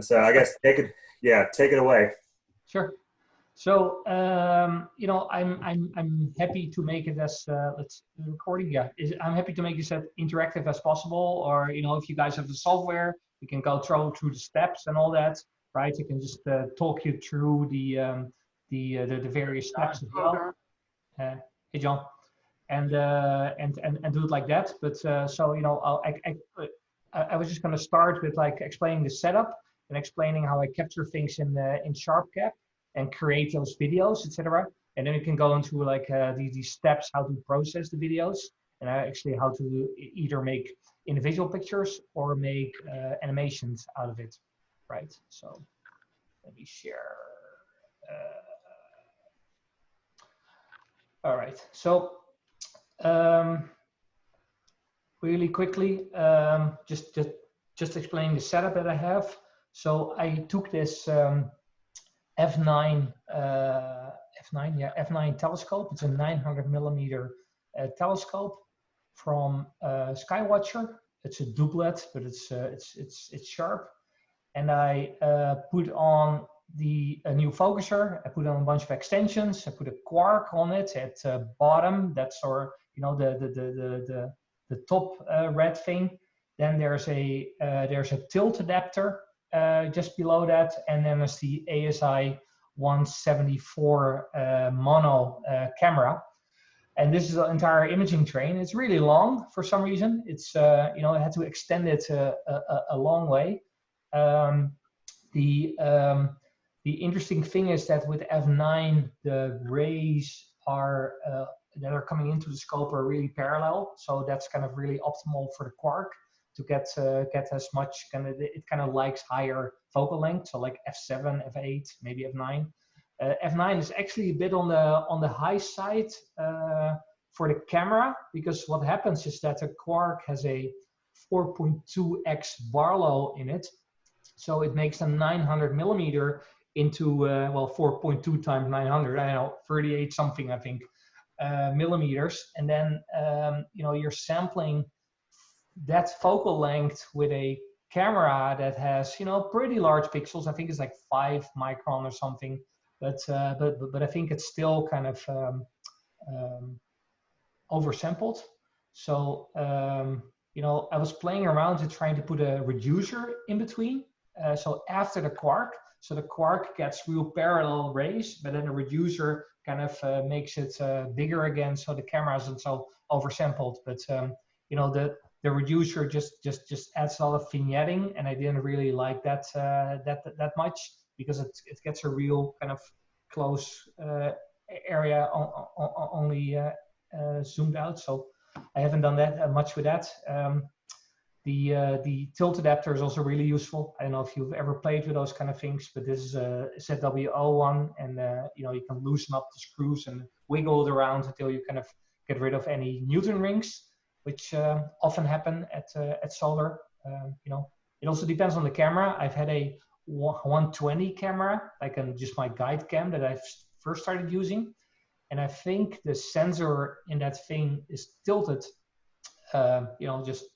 So I guess take it away. Sure. So you know, I'm happy to make it as let's recording. Yeah, I'm happy to make this as interactive as possible. Or you know, if you guys have the software, we can go through the steps and all that, right? I can just talk you through the various steps as well. Hey John, and do it like that. But so you know, I was just going to start with like explaining the setup and explaining how I capture things in SharpCap and create those videos, etc. And then we can go into like these steps, how to process the videos, and actually how to either make individual pictures or make animations out of it, right? So let me share. All right, so really quickly, just explaining the setup that I have. So I took this F9 telescope. It's a 900 millimeter telescope from Skywatcher. It's a doublet, but it's sharp. And I put on a new focuser. I put on a bunch of extensions. I put a quark on it at bottom. That's our, you know, the top red thing. Then there's a tilt adapter just below that, and then there's the ASI 174 mono camera. And this is the entire imaging train. It's really long for some reason. It's you know, I had to extend it a long way. The interesting thing is that with F9, the rays are that are coming into the scope are really parallel. So that's kind of really optimal for the quark to get as much it kind of likes higher focal length. So like F7, F8, maybe F9. F9 is actually a bit on the high side for the camera, because what happens is that a quark has a 4.2x Barlow in it. So it makes a 900 millimeter into, well, 4.2 times 900, I don't know, 38 something, I think, millimeters. And then, you know, you're sampling that focal length with a camera that has, you know, pretty large pixels. I think it's like 5 micron or something. But I think it's still kind of oversampled. So, you know, I was playing around to trying to put a reducer in between. So after the quark, so the quark gets real parallel rays, but then the reducer kind of makes it bigger again, so the camera isn't so oversampled. But you know, the reducer just adds a lot of vignetting, and I didn't really like that that much, because it gets a real kind of close area only zoomed out. So I haven't done that much with that. The tilt adapter is also really useful. I don't know if you've ever played with those kind of things, but this is a ZWO one, and you know, you can loosen up the screws and wiggle it around until you kind of get rid of any Newton rings, which often happen at solar. You know, it also depends on the camera. I've had a 120 camera, like just my guide cam that I first started using, and I think the sensor in that thing is tilted. You know, just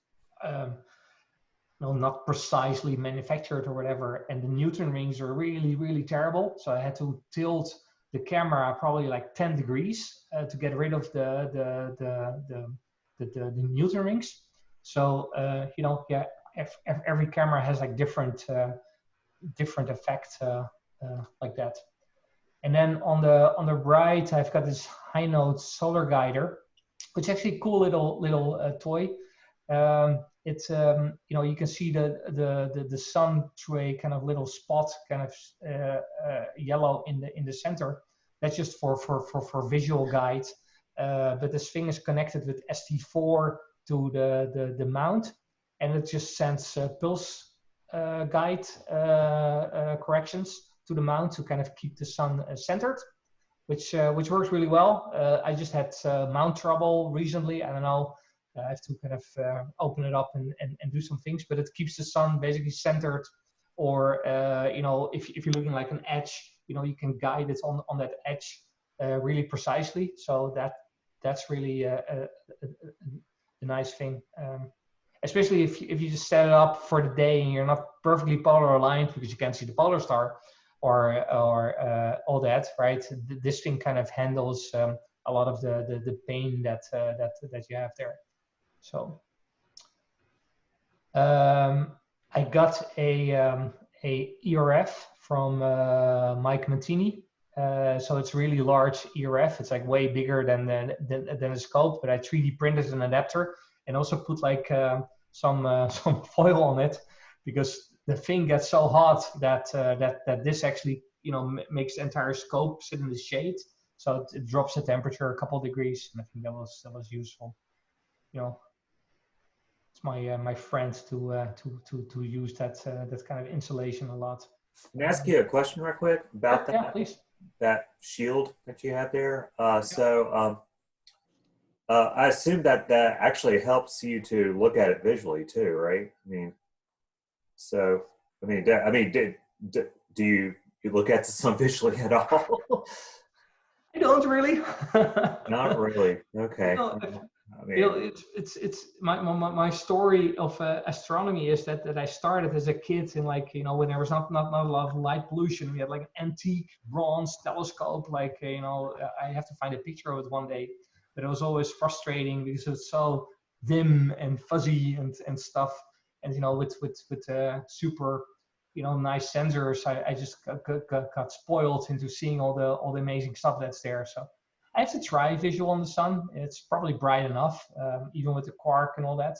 no, not precisely manufactured or whatever, and the Newton rings are really terrible. So I had to tilt the camera probably like 10 degrees to get rid of the Newton rings. So you know, yeah, every camera has like different effects like that. And then on the right, I've got this high note solar guider, which is actually a cool little toy. It's you know, you can see the sun through a kind of little spot, kind of yellow in the center. That's just for visual guide. But this thing is connected with ST4 to the mount, and it just sends pulse guide corrections to the mount to kind of keep the sun centered, which works really well. I just had mount trouble recently. I don't know. I have to kind of open it up and do some things, but it keeps the sun basically centered. Or you know, if you're looking like an edge, you know, you can guide it on that edge really precisely. So that's really a nice thing. especially if you just set it up for the day and you're not perfectly polar aligned because you can't see the polar star or all that, right? This thing kind of handles a lot of the pain that you have there. So I got a ERF from Mike Mantini. So it's really large ERF. It's like way bigger than a scope, but I 3D printed an adapter and also put like some foil on it because the thing gets so hot that this actually makes the entire scope sit in the shade. So it drops the temperature a couple of degrees, and I think that was useful. It's my friend to use that kind of insulation a lot. Can I ask you a question real quick about that? Yeah, please. That shield that you have there. I assume that actually helps you to look at it visually too, right? I mean, do you look at some visually at all? I don't really. Not really. Okay. It's my story of astronomy is that I started as a kid in when there was not a lot of light pollution. We had like an antique bronze telescope. I have to find a picture of it one day, but it was always frustrating because it was so dim and fuzzy and stuff. And with super nice sensors, I just got spoiled into seeing all the amazing stuff that's there. So I have to try visual in the sun. It's probably bright enough, even with the quark and all that.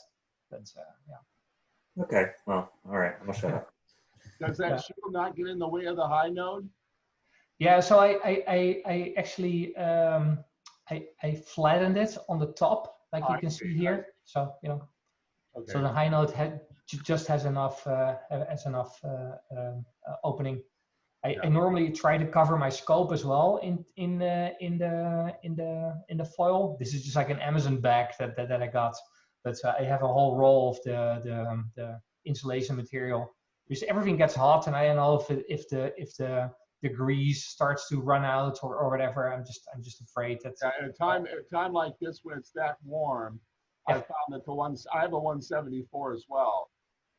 But yeah. Okay. Well, all right. I'll shut up. Does that shield not get in the way of the high node? Yeah. So I actually I flattened it on the top, like you can see here. So Okay. so the high node just has enough opening. I normally try to cover my scope as well in the foil. This is just like an Amazon bag that I got, but I have a whole roll of the insulation material because everything gets hot, and I don't know if the grease starts to run out or whatever. I'm just afraid that at a time like this when it's that warm, I found that I have a 174 as well,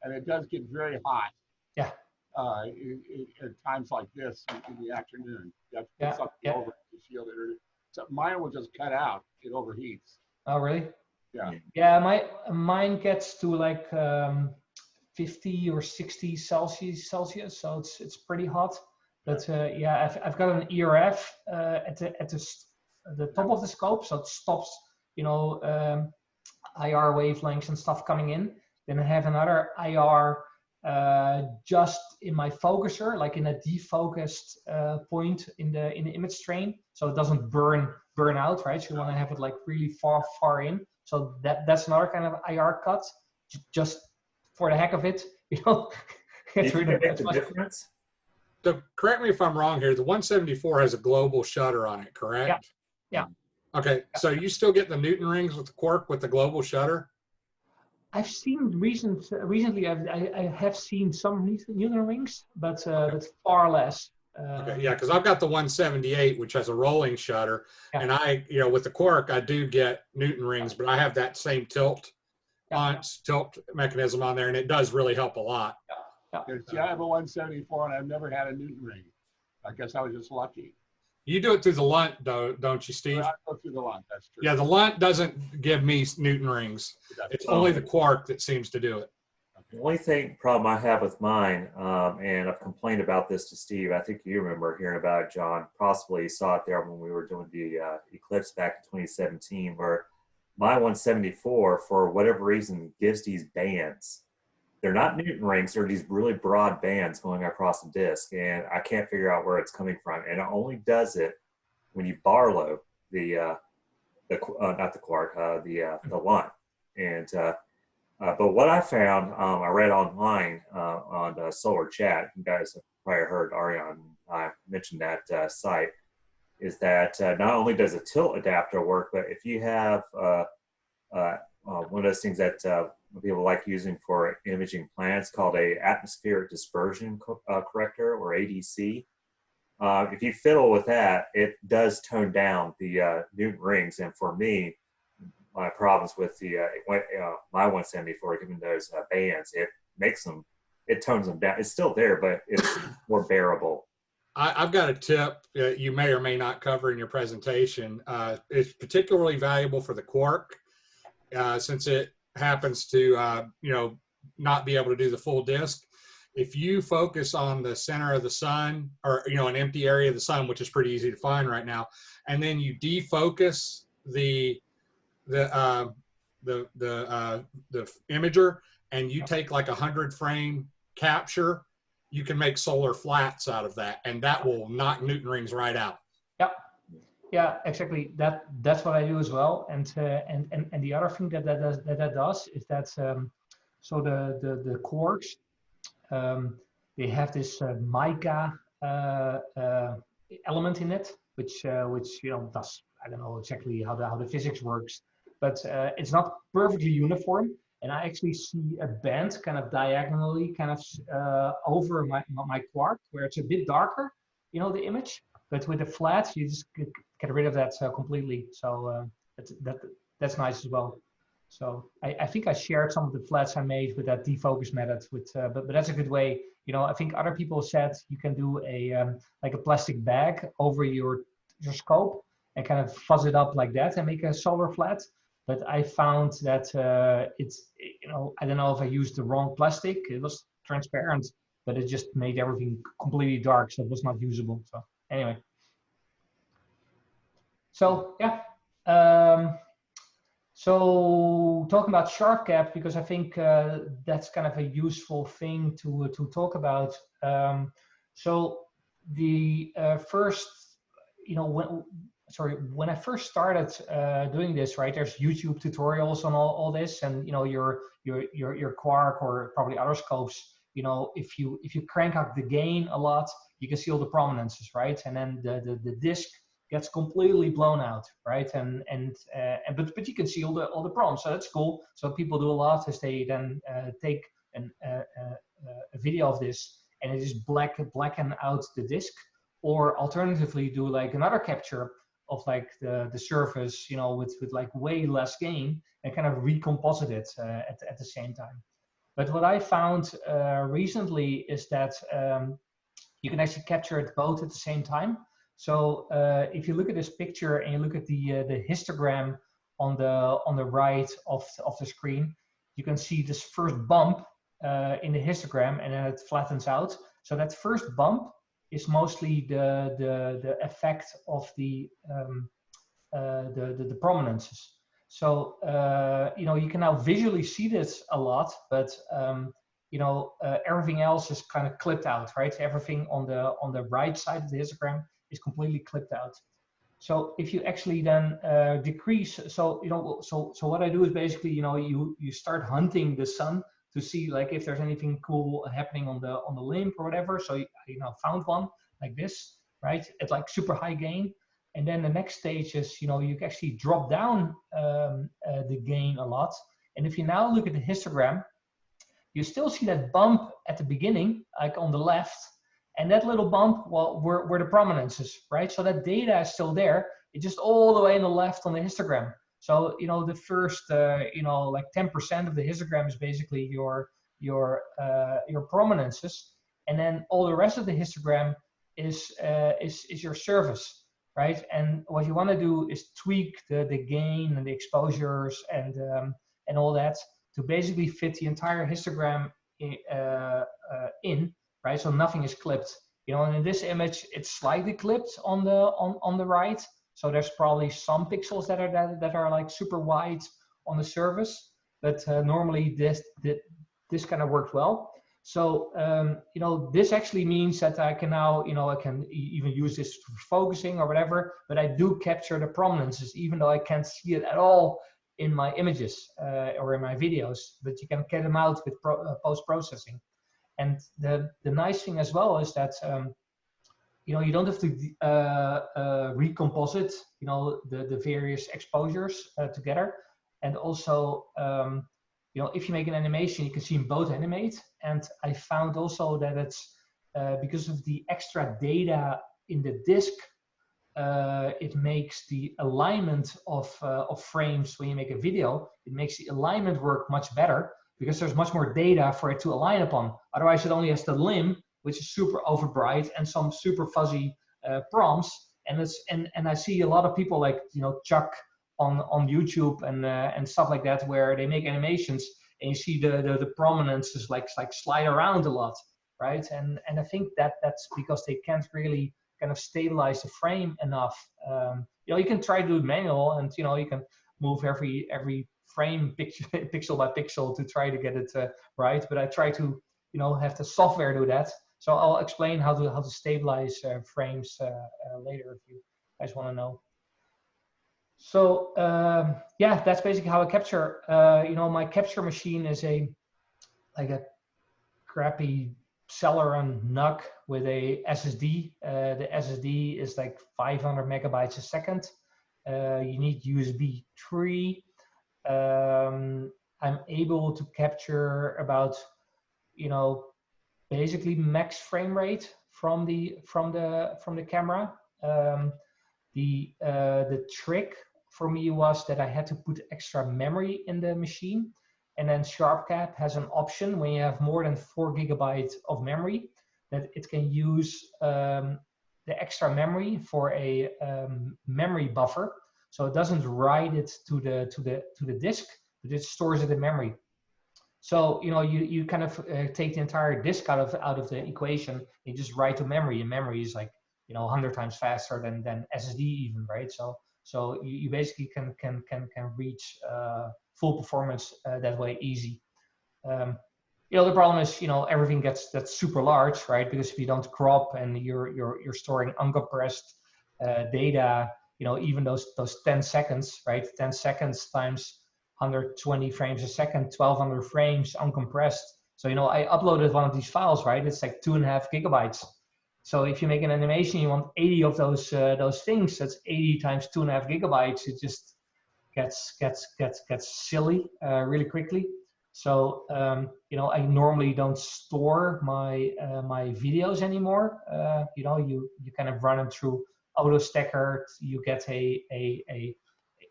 and it does get very hot. Yeah. At times like this in the afternoon, you have to put something over to shield it. So mine will just cut out. It overheats. Oh, really? Yeah. Yeah, mine gets to like 50 or 60 Celsius, so it's pretty hot. But I've got an ERF at the top of the scope, so it stops IR wavelengths and stuff coming in. Then I have another IR just in my focuser, like in a defocused point in the image strain, so it doesn't burn out, right? So you want to have it like really far in. So that's another kind of IR cut, just for the heck of it, Get rid of the difference. So correct me if I'm wrong here. The 174 has a global shutter on it, correct? Yeah. Okay, so you still get the Newton rings with the quark with the global shutter? I've seen recently. I have seen some Newton rings, but far less. Okay, yeah, because I've got the 178, which has a rolling shutter, and I, with the quark, I do get Newton rings, but I have that same tilt mechanism on there, and it does really help a lot. See, I have a 174, and I've never had a Newton ring. I guess I was just lucky. You do it through the lunt, though, don't you, Steve? I go through the lunt. That's true. Yeah, the lunt doesn't give me Newton rings. It's only the quark that seems to do it. The only problem I have with mine, and I've complained about this to Steve, I think you remember hearing about it, John, possibly saw it there when we were doing the eclipse back in 2017, where my 174, for whatever reason, gives these bands. They're not Newton rings, they're these really broad bands going across the disc, and I can't figure out where it's coming from. And it only does it when you Barlow not the quark, the lunt. And but what I found, I read online on Solar Chat, you guys have probably heard Arjan I mentioned that site, is that not only does a tilt adapter work, but if you have one of those things that people like using for imaging planets called a atmospheric dispersion corrector, or ADC. If you fiddle with that, it does tone down the Newton rings. And for me, my problems with the my 174, given those bands. It makes them, it tones them down. It's still there, but it's more bearable. I've got a tip you may or may not cover in your presentation. It's particularly valuable for the Quark since it happens to not be able to do the full disk. If you focus on the center of the sun, or an empty area of the sun, which is pretty easy to find right now, and then you defocus the imager, and you take like 100 frame capture, you can make solar flats out of that, and that will knock Newton rings right out. Yep. Yeah, exactly. That's what I do as well. And the other thing that does is that so the quarks, they have this mica element in it, which does, I don't know exactly how the physics works, but it's not perfectly uniform. And I actually see a band kind of diagonally kind of over my quark, where it's a bit darker, the image. But with the flat, you just get rid of that completely. So that's nice as well. So I think I shared some of the flats I made with that defocus method. But that's a good way. I think other people said you can do like a plastic bag over your scope and kind of fuzz it up like that and make a solar flat. But I found that it's, I don't know if I used the wrong plastic. It was transparent, but it just made everything completely dark, so it was not usable. So anyway. So yeah. So talking about sharp cap, because I think that's kind of a useful thing to talk about. So the first, when I first started doing this, right, there's YouTube tutorials on all this, and your Quark or probably other scopes, if you crank up the gain a lot, you can see all the prominences, right, and then the disk gets completely blown out, right, but you can see all the problems, so that's cool. So people do a lot is they then take a video of this and it just blacken out the disk, or alternatively do like another capture of like the surface, with like way less gain, and kind of recomposite it at the same time. But what I found recently is that you can actually capture it both at the same time. So if you look at this picture and you look at the histogram on the right of the screen, you can see this first bump in the histogram, and then it flattens out. So that first bump is mostly the effect of the prominences. So you can now visually see this a lot, but everything else is kind of clipped out, right? Everything on the right side of the histogram is completely clipped out. So if you actually then decrease, so what I do is basically you start hunting the sun to see like if there's anything cool happening on the limb or whatever. So you found one like this, right, at like super high gain, and then the next stage is you can actually drop down the gain a lot. And if you now look at the histogram, you still see that bump at the beginning, like on the left, and that little bump, well, were the prominences, right? So that data is still there. It's just all the way on the left on the histogram. So the first like 10% of the histogram is basically your prominences, and then all the rest of the histogram is your surface, right? And what you want to do is tweak the gain and the exposures and all that to basically fit the entire histogram in, right? So nothing is clipped. And in this image, it's slightly clipped on the right. So there's probably some pixels that are like super wide on the surface, but normally this kind of worked well. So this actually means that I can now I can even use this for focusing or whatever, but I do capture the prominences even though I can't see it at all in my images or in my videos. But you can get them out with post processing. And the nice thing as well is that you don't have to recomposite the various exposures together. And also if you make an animation, you can see them both animate. And I found also that it's because of the extra data in the disk, it makes the alignment of frames when you make a video, it makes the alignment work much better because there's much more data for it to align upon. Otherwise, it only has the limb, which is super over bright, and some super fuzzy prompts. And I see a lot of people like, you know, Chuck on YouTube and stuff like that, where they make animations and you see the prominences like slide around a lot, right? And I think that's because they can't really kind of stabilize the frame enough. You know, you can try to do it manual, and you know, you can move every frame pixel by pixel to try to get it right. But I try to, you know, have the software do that. So I'll explain how to stabilize frames later if you guys want to know. So yeah, that's basically how I capture. You know, my capture machine is a crappy Celeron NUC with a SSD. The SSD is like 500 megabytes a second. You need USB 3. I'm able to capture about, you know, basically max frame rate from the camera. The trick for me was that I had to put extra memory in the machine, and then SharpCap has an option when you have more than 4 gigabytes of memory that it can use the extra memory for a memory buffer. So it doesn't write it to the disk, but it stores it in memory. So, you know, you kind of take the entire disk out of the equation. You just write to memory, and memory is like, you know, 100 times faster than SSD even, right? So you basically can reach full performance that way easy. You know, the problem is, you know, everything that's super large, right? Because if you don't crop and you're storing uncompressed data, you know, even those 10 seconds, right? 10 seconds times 120 frames a second, 1200 frames uncompressed. So, you know, I uploaded one of these files, right? It's like 2.5 gigabytes. So if you make an animation, you want 80 of those things. That's 80 times 2.5 gigabytes. It just gets silly really quickly. So you know, I normally don't store my my videos anymore. You know, you kind of run them through Autostacker. You get a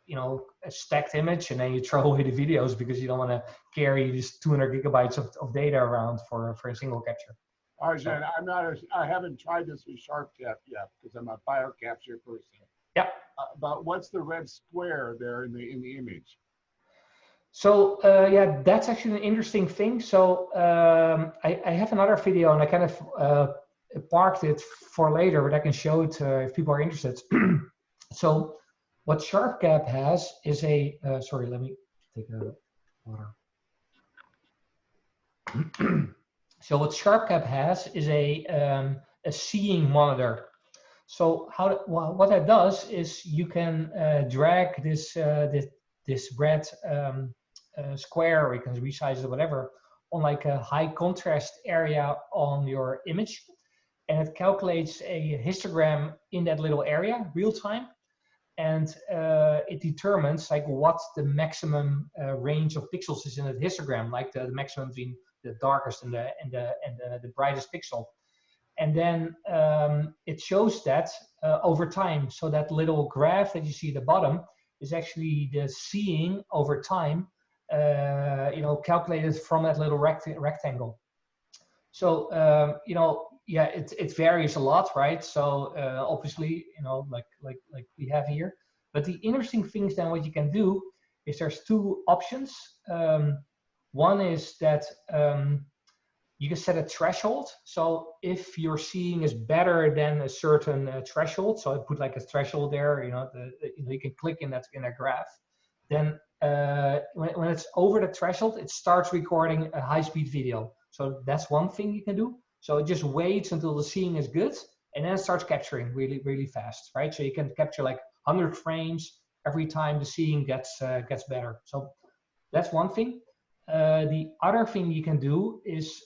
you know, a stacked image, and then you throw away the videos because you don't want to carry these 200 gigabytes of data around for a single capture. Arjan, I haven't tried this with SharpCap yet because I'm a biocapture person. Yeah. But what's the red square there in the image? So yeah, that's actually an interesting thing. So I have another video, and I kind of parked it for later, but I can show it if people are interested. So what SharpCap has is a, sorry, let me take a water. So what SharpCap has is a seeing monitor. So what that does is you can drag this red square, or you can resize it or whatever, on like a high contrast area on your image, and it calculates a histogram in that little area real time. And it determines like what the maximum range of pixels is in that histogram, like the maximum between the darkest and the brightest pixel. And then it shows that over time. So that little graph that you see at the bottom is actually the seeing over time, you know, calculated from that little rectangle. So you know, yeah, it varies a lot, right? So obviously, you know, like we have here. But the interesting things then, what you can do is there's two options. One is that you can set a threshold. So if your seeing is better than a certain threshold, so I put like a threshold there, you know, you can click in that graph. Then when it's over the threshold, it starts recording a high-speed video. So that's one thing you can do. So it just waits until the seeing is good, and then it starts capturing really, really fast, right? So you can capture like 100 frames every time the seeing gets better. So that's one thing. The other thing you can do is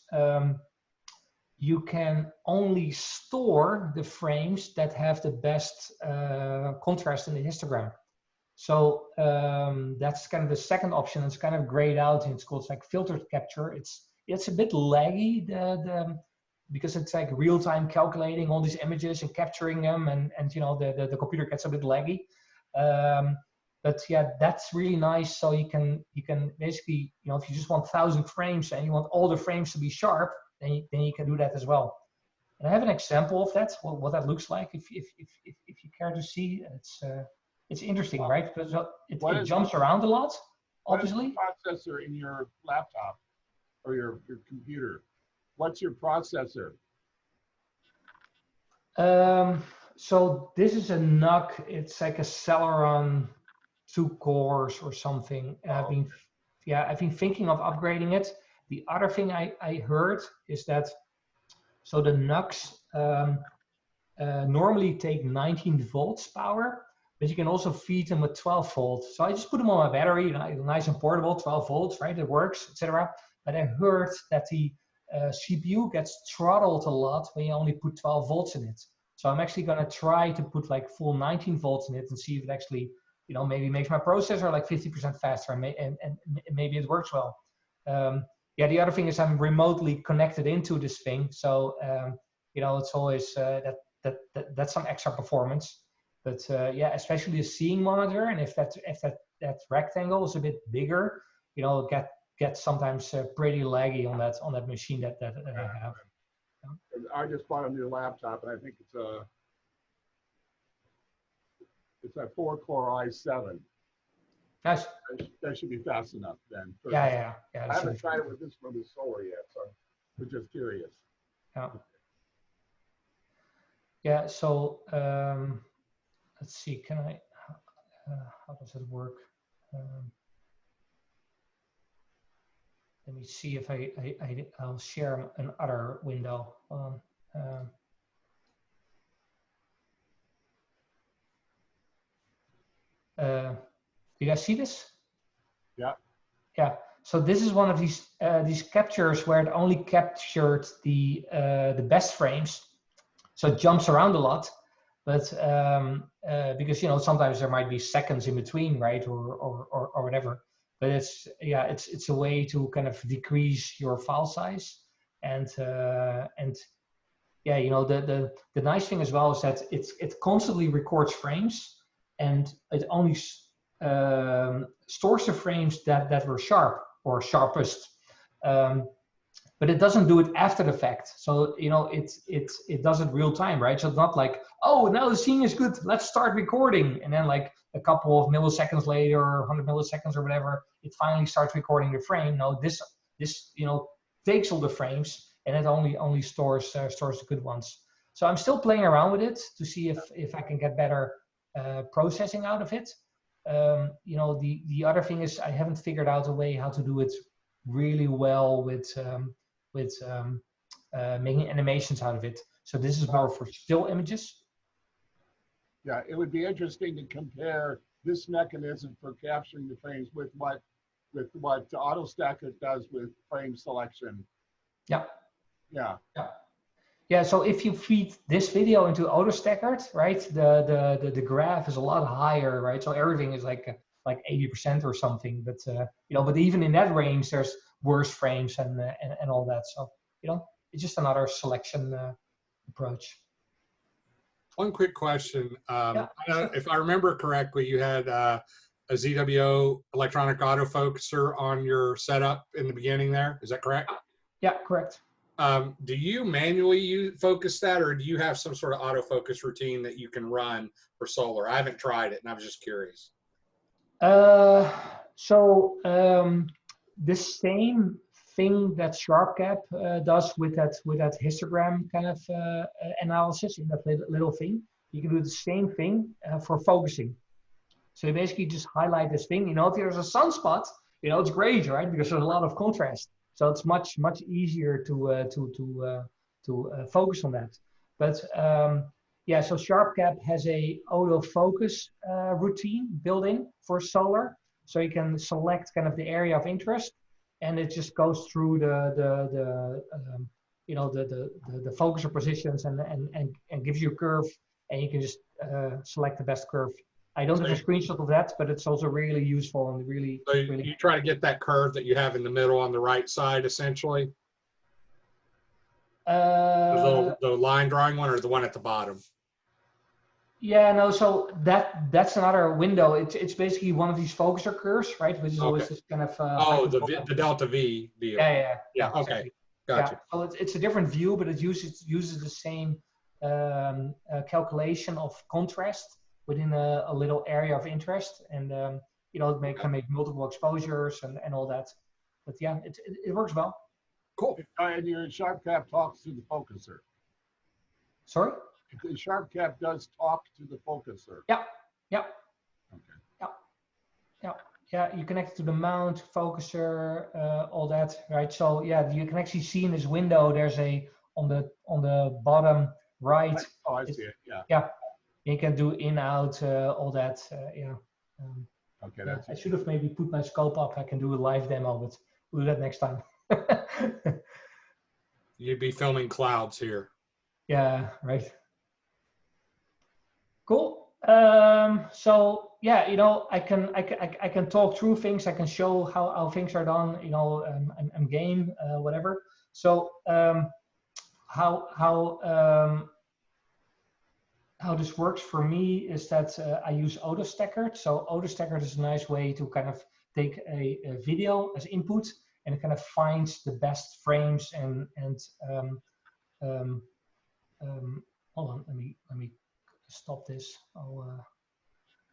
you can only store the frames that have the best contrast in the histogram. So that's kind of the second option. It's kind of grayed out, and it's called like filtered capture. It's a bit laggy, because it's like real time calculating all these images and capturing them, and you know, the computer gets a bit laggy. But yeah, that's really nice. So you can basically, you know, if you just want 1,000 frames and you want all the frames to be sharp, then you can do that as well. And I have an example of that, what that looks like. If you care to see, it's interesting, right? Because it jumps around a lot, obviously. What is the processor in your laptop or your computer? What's your processor? So this is a NUC. It's like a Celeron 2 cores or something. I've been thinking of upgrading it. The other thing I heard is that, so the NUCs normally take 19 volts power, but you can also feed them with 12 volts. So I just put them on my battery, nice and portable, 12 volts, right? It works, etc. But I heard that the CPU gets throttled a lot when you only put 12 volts in it. So I'm actually going to try to put like full 19 volts in it and see if it actually, you know, maybe makes my processor like 50% faster, and maybe it works well. Yeah, the other thing is I'm remotely connected into this thing, so you know, it's always that's some extra performance. But yeah, especially the seeing monitor, and if that rectangle is a bit bigger, you know, it gets sometimes pretty laggy on that machine that I have. I just bought a new laptop, and I think it's a 4-core i7. Nice. That should be fast enough then. Yeah. I haven't tried it with this one with solar yet, so we're just curious. Yeah. Yeah. So let's see. Can I? How does it work? Let me see if I'll share another window. Do you guys see this? Yeah. Yeah. So this is one of these captures where it only captured the best frames. So it jumps around a lot, but because, you know, sometimes there might be seconds in between, right, or whatever. But it's a way to kind of decrease your file size, and yeah, you know, the nice thing as well is that it constantly records frames, and it only stores the frames that were sharp or sharpest, but it doesn't do it after the fact. So, you know, it does it real time, right? So it's not like, oh, now the scene is good, let's start recording, and then like a couple of milliseconds later, or 100 milliseconds or whatever, it finally starts recording the frame. No, this you know, takes all the frames, and it only stores the good ones. So I'm still playing around with it to see if I can get better processing out of it. You know, the other thing is I haven't figured out a way how to do it really well with making animations out of it. So this is more for still images. Yeah, it would be interesting to compare this mechanism for capturing the frames with what Autostacker does with frame selection. Yeah. Yeah. Yeah. Yeah. So if you feed this video into Autostacker, right, the graph is a lot higher, right? So everything is like 80% or something. But you know, but even in that range, there's worse frames and all that. So, you know, it's just another selection approach. One quick question. Yeah, sure. If I remember correctly, you had a ZWO electronic autofocuser on your setup in the beginning there. Is that correct? Yeah, correct. Do you manually focus that, or do you have some sort of autofocus routine that you can run for solar? I haven't tried it, and I was just curious. So the same thing that SharpCap does with that histogram kind of analysis in that little thing, you can do the same thing for focusing. So you basically just highlight this thing. You know, if there's a sunspot, you know, it's great, right? Because there's a lot of contrast. So it's much easier to focus on that. But yeah, so SharpCap has a autofocus routine built in for solar, so you can select kind of the area of interest, and it just goes through you know, the focuser positions and gives you a curve, and you can just select the best curve. I don't have a screenshot of that, but it's also really useful and really. So really you try to get that curve that you have in the middle on the right side, essentially. The line drawing one, or the one at the bottom? Yeah, no. So that's another window. It's basically one of these focuser curves, right? Which is always this kind of. The delta V deal. Yeah. Okay, Exactly. gotcha. Yeah. So it's a different view, but it uses the same calculation of contrast within a little area of interest, and you know, it can make multiple exposures and all that. But yeah, it works well. Cool. And your Sharp Cap talks to the focuser. Sorry? The Sharp Cap does talk to the focuser. Yeah. Okay. Yeah, you connect it to the mount, focuser, all that, right? So yeah, you can actually see in this window, there's on the bottom right. Oh, I see it. Yeah. Yeah, you can do in, out, all that. Yeah. Okay, Yeah, that's I should have maybe put my scope up. I can do a live demo, but we'll do that next time. You'd be filming clouds here. Yeah, right. Cool. So yeah, you know, I can talk through things. I can show how things are done. You know, I'm game, whatever. So how this works for me is that I use Autostacker. So Autostacker is a nice way to kind of take a video as input, and it kind of finds the best frames and hold on, let me stop this.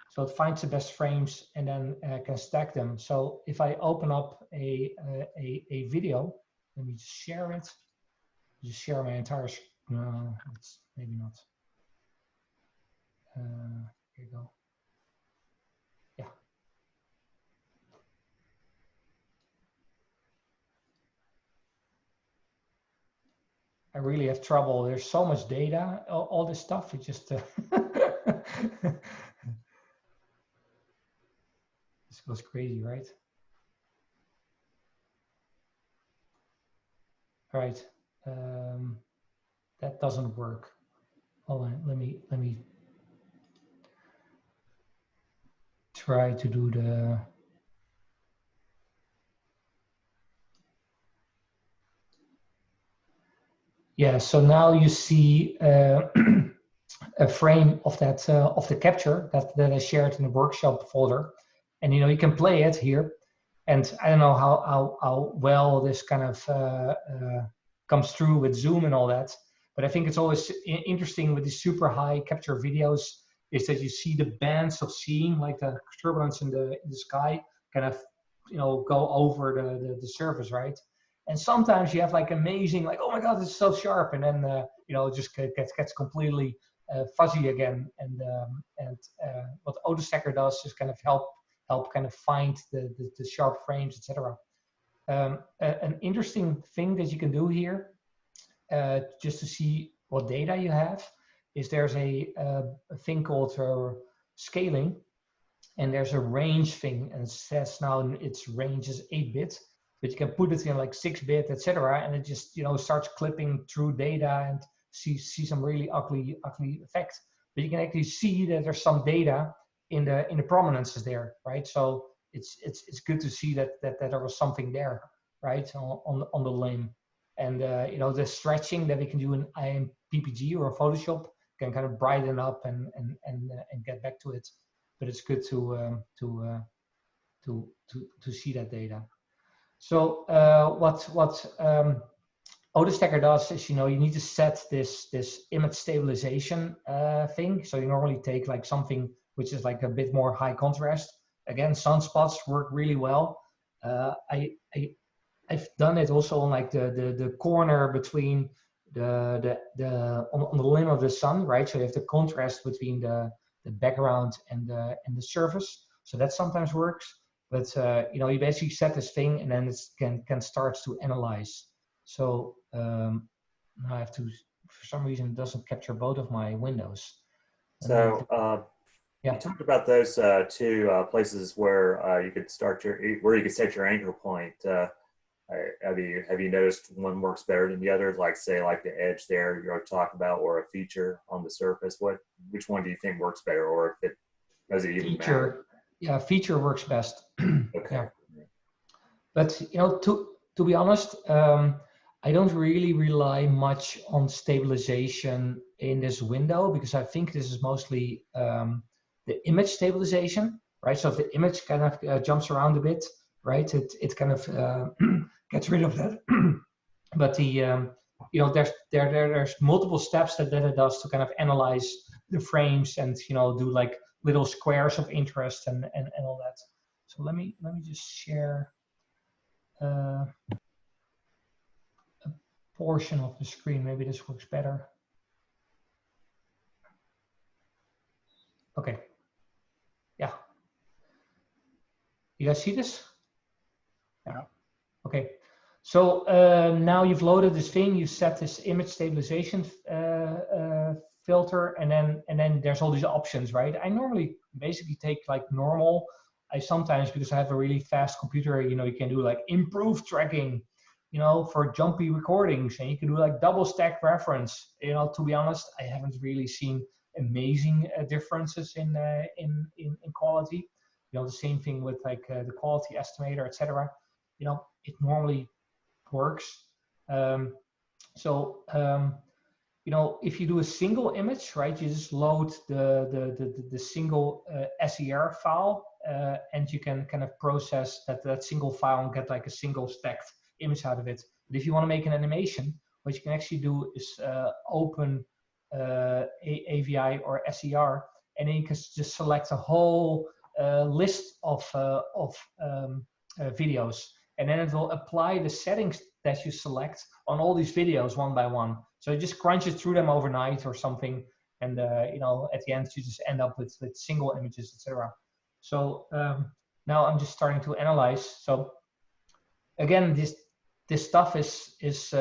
So it finds the best frames and then can stack them. So if I open up a video, let me just share it. Just share my entire. No, it's maybe not. Here you go. Yeah. I really have trouble. There's so much data, all this stuff. It just this goes crazy, right? All right, that doesn't work. Hold on, let me try to do the. Yeah, so now you see a frame of that of the capture that I shared in the workshop folder, and you know, you can play it here. And I don't know how well this kind of comes through with zoom and all that, but I think it's always interesting with these super high capture videos is that you see the bands of seeing, like the turbulence in the sky kind of, you know, go over the surface, right? And sometimes you have like amazing, like, oh my God, this is so sharp, and then you know, it just gets completely fuzzy again. And what Autostacker does is kind of help kind of find the sharp frames, etc. An interesting thing that you can do here, just to see what data you have, is there's a thing called scaling, and there's a range thing, and it says now its range is 8-bit, but you can put it in like 6-bit, etc., and it just, you know, starts clipping through data and see some really ugly effects. But you can actually see that there's some data in the prominences there, right? So it's good to see that there was something there, right, on the limb. And you know, the stretching that we can do in PPG or Photoshop can kind of brighten up and get back to it. But it's good to see that data. So what Autostacker does is, you know, you need to set this image stabilization thing. So you normally take like something which is like a bit more high contrast. Again, sunspots work really well. I've done it also on like the corner between on the limb of the sun, right? So you have the contrast between the background and the surface. So that sometimes works. But you know, you basically set this thing, and then it can start to analyze. So now I have to, for some reason, it doesn't capture both of my windows. So yeah, you talked about those two places where you could set your anchor point. Have you noticed one works better than the other? Like say like the edge there you're talking about, or a feature on the surface. Which one do you think works better, or if it does it even matter? Yeah, feature works best. Okay. Yeah. But you know, to be honest, I don't really rely much on stabilization in this window because I think this is mostly the image stabilization, right? So if the image kind of jumps around a bit, right, it kind of gets rid of that. But the you know, there's multiple steps that it does to kind of analyze the frames and, you know, do like little squares of interest and all that. So let me just share a portion of the screen. Maybe this works better. Okay. Yeah. You guys see this? Yeah. Okay. So now you've loaded this thing. You set this image stabilization filter, and then there's all these options, right? I normally basically take like normal. I sometimes, because I have a really fast computer, you know, you can do like improved tracking, you know, for jumpy recordings, and you can do like double stack reference. You know, to be honest, I haven't really seen amazing differences in quality. You know, the same thing with like the quality estimator, etc. You know, it normally works. You know, if you do a single image, right, you just load the single SER file, and you can kind of process that single file and get like a single stacked image out of it. But if you want to make an animation, what you can actually do is open AVI or SER, and then you can just select a whole list of videos, and then it will apply the settings that you select on all these videos one by one. So it just crunches through them overnight or something, and you know, at the end you just end up with single images, etc. So now I'm just starting to analyze. So again, this stuff is it's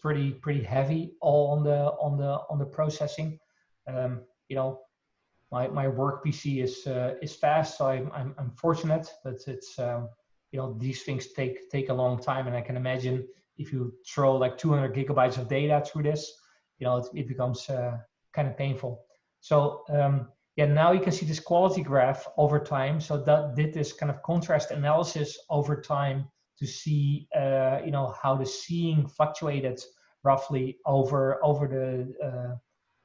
pretty heavy all on the processing. You know, my work PC is fast, so I'm fortunate, but it's you know, these things take a long time, and I can imagine if you throw like 200 gigabytes of data through this, you know, it becomes kind of painful. So yeah, now you can see this quality graph over time. So that did this kind of contrast analysis over time to see you know, how the seeing fluctuated roughly over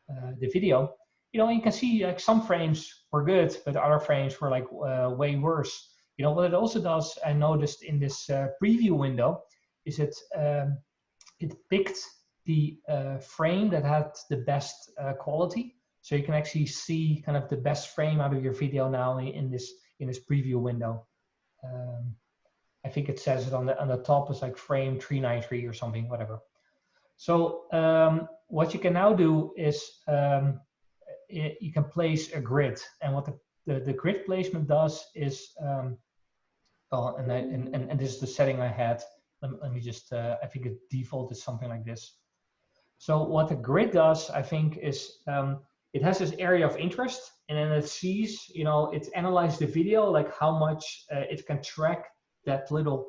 the video. You know, you can see like some frames were good, but other frames were like way worse. You know, what it also does, I noticed in this preview window, is it picked the frame that had the best quality. So you can actually see kind of the best frame out of your video now in this preview window. I think it says it on the top is like frame 393 or something, whatever. So what you can now do is you can place a grid, and what the grid placement does is and this is the setting I had. Let me just, I think the default is something like this. So what the grid does, I think, is it has this area of interest, and then it sees, you know, it analyzes the video, like how much it can track that little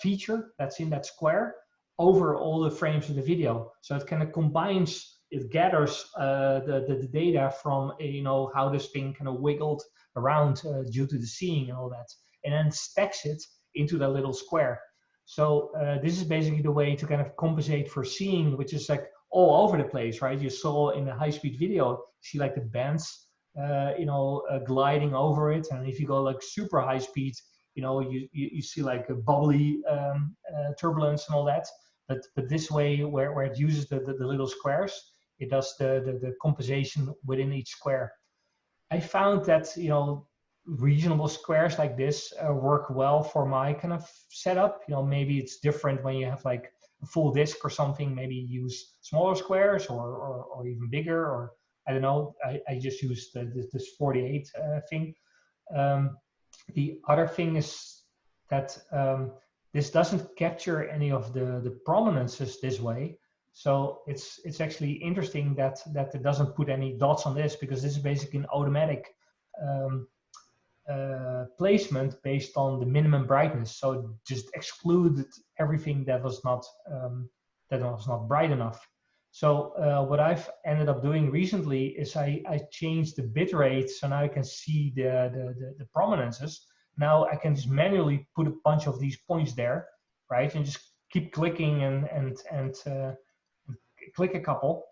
feature that's in that square over all the frames of the video. So it kind of combines, it gathers the data from, you know, how this thing kind of wiggled around due to the seeing and all that, and then stacks it into that little square. So this is basically the way to kind of compensate for seeing, which is like all over the place, right? You saw in the high-speed video, you see like the bands, you know, gliding over it, and if you go like super high speed, you know, you see like a bubbly turbulence and all that. But this way, where it uses the little squares, it does the compensation within each square. I found that, you know, reasonable squares like this work well for my kind of setup. You know, maybe it's different when you have like a full disk or something. Maybe use smaller squares or even bigger, or I don't know. I just use this 48 thing. The other thing is that this doesn't capture any of the prominences this way. So it's actually interesting that it doesn't put any dots on this, because this is basically an automatic placement based on the minimum brightness. So it just excluded everything that was not bright enough. So what I've ended up doing recently is I changed the bit rate, so now I can see the prominences. Now I can just manually put a bunch of these points there, right, and just keep clicking and click a couple,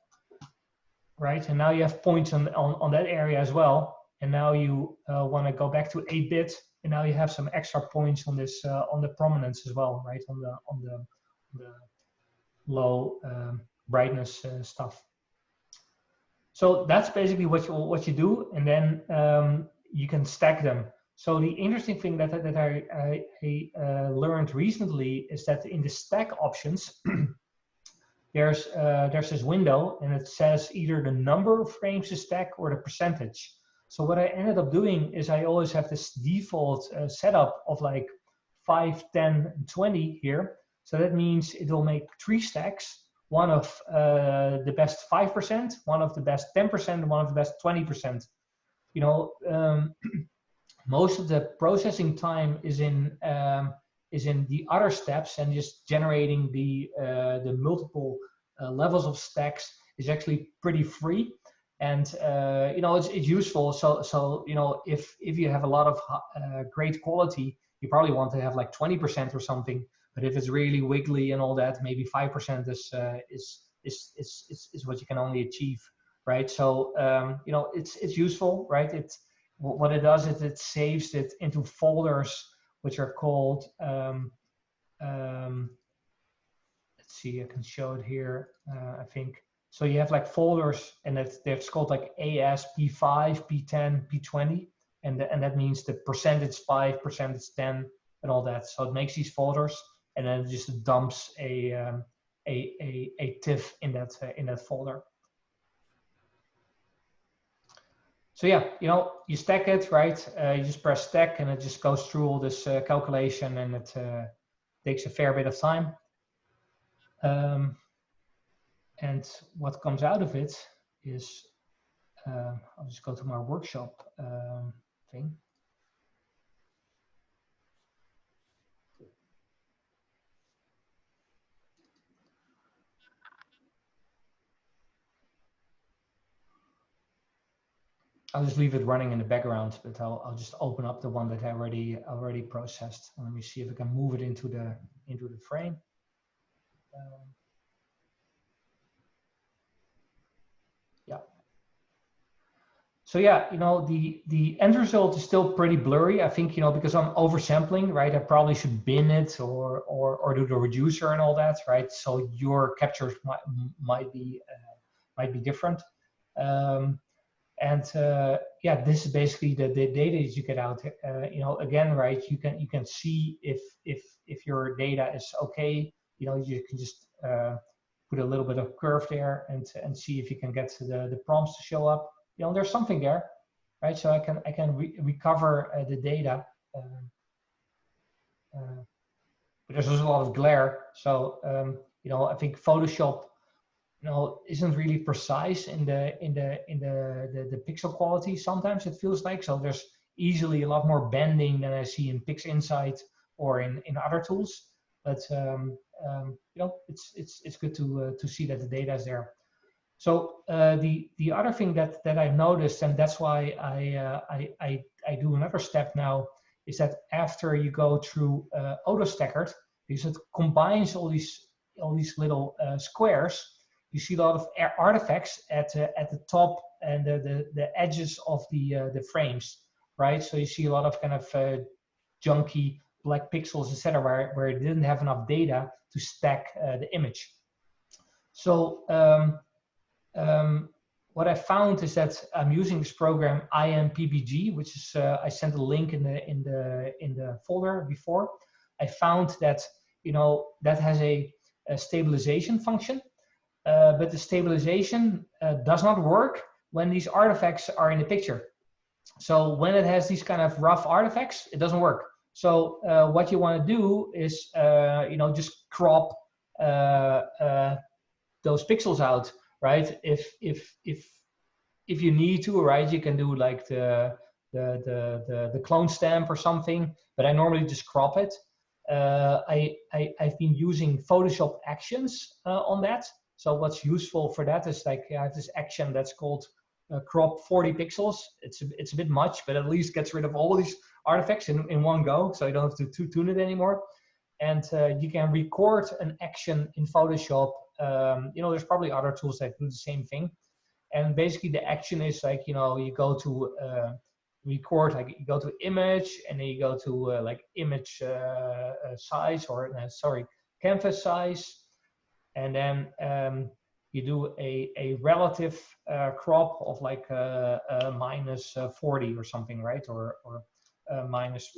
right? And now you have points on that area as well. And now you want to go back to 8-bit, and now you have some extra points on this on the prominence as well, right? On the low brightness stuff. So that's basically what you do, and then you can stack them. So the interesting thing that I learned recently is that in the stack options, there's this window, and it says either the number of frames to stack or the percentage. So what I ended up doing is I always have this default setup of like 5, 10, 20 here. So that means it will make 3 stacks, one of the best 5%, one of the best 10%, and one of the best 20%. You know, most of the processing time is in the other steps, and just generating the multiple levels of stacks is actually pretty free. And you know, it's useful. So you know, if you have a lot of great quality, you probably want to have like 20% or something. But if it's really wiggly and all that, maybe 5% is what you can only achieve, right? So you know, it's useful, right? What it does is it saves it into folders, which are called. Let's see, I can show it here. I think. So you have like folders, and that's called like AS P5, P10, P20, and that means the percentage 5, percentage 10, and all that. So it makes these folders, and then it just dumps a TIFF in that folder. So yeah, you know, you stack it, right? You just press stack, and it just goes through all this calculation, and it takes a fair bit of time. And what comes out of it is, I'll just go to my workshop thing. I'll just leave it running in the background, but I'll just open up the one that I already processed. And let me see if I can move it into the frame. Yeah. So yeah, you know, the end result is still pretty blurry. I think, you know, because I'm oversampling, right? I probably should bin it or do the reducer and all that, right? So your captures might be different. Yeah, this is basically the data that you get out. You know, again, right? You can see if your data is okay. You know, you can just put a little bit of curve there and see if you can get the prompts to show up. You know, there's something there, right? So I can recover the data, but there's also a lot of glare. So you know, I think Photoshop, you know, isn't really precise in the pixel quality. Sometimes it feels like, so there's easily a lot more bending than I see in PixInsight or in other tools. But you know, it's good to see that the data is there. So the other thing that I've noticed, and that's why I do another step now, is that after you go through Autostacker, because it combines all these little squares, you see a lot of artifacts at the top and the edges of the frames, right? So you see a lot of kind of junky black pixels, etc., where it didn't have enough data to stack the image. So what I found is that I'm using this program IMPBG, which is I sent a link in the folder before. I found that, you know, that has a stabilization function, but the stabilization does not work when these artifacts are in the picture. So when it has these kind of rough artifacts, it doesn't work. So what you want to do is, you know, just crop those pixels out, right? If you need to, right, you can do like the clone stamp or something, but I normally just crop it. I've been using Photoshop actions on that. So what's useful for that is like I have this action that's called crop 40 pixels. It's a bit much, but at least gets rid of all these artifacts in one go, so you don't have to tune it anymore. and you can record an action in Photoshop. There's probably other tools that do the same thing. And basically the action is like, you go to record, like you go to image, and then you go to like image size, or sorry, canvas size. And then you do a relative crop of like minus 40 or something, right? Or minus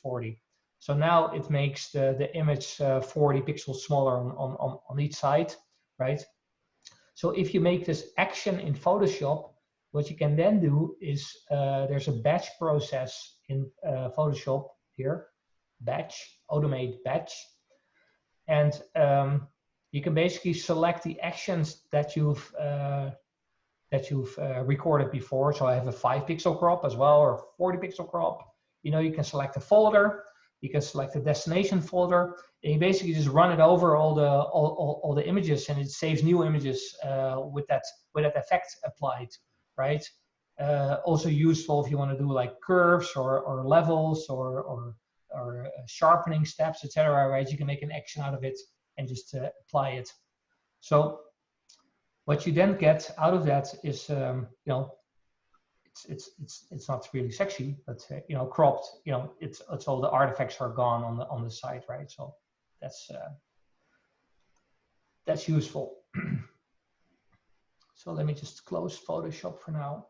40. So now it makes the image 40 pixels smaller on each side, right? So if you make this action in Photoshop, what you can then do is there's a batch process in Photoshop here, batch, automate batch. And you can basically select the actions that you've recorded before. So I have a 5 pixel crop as well, or 40 pixel crop. You can select a folder, you can select a destination folder, and you basically just run it over all the images, and it saves new images with that effect applied, right? Also useful if you want to do like curves or levels or sharpening steps, etc. Right? You can make an action out of it and just apply it. So what you then get out of that is, it's not really sexy, but cropped. It's all the artifacts are gone on the side, right? So that's useful. So let me just close Photoshop for now.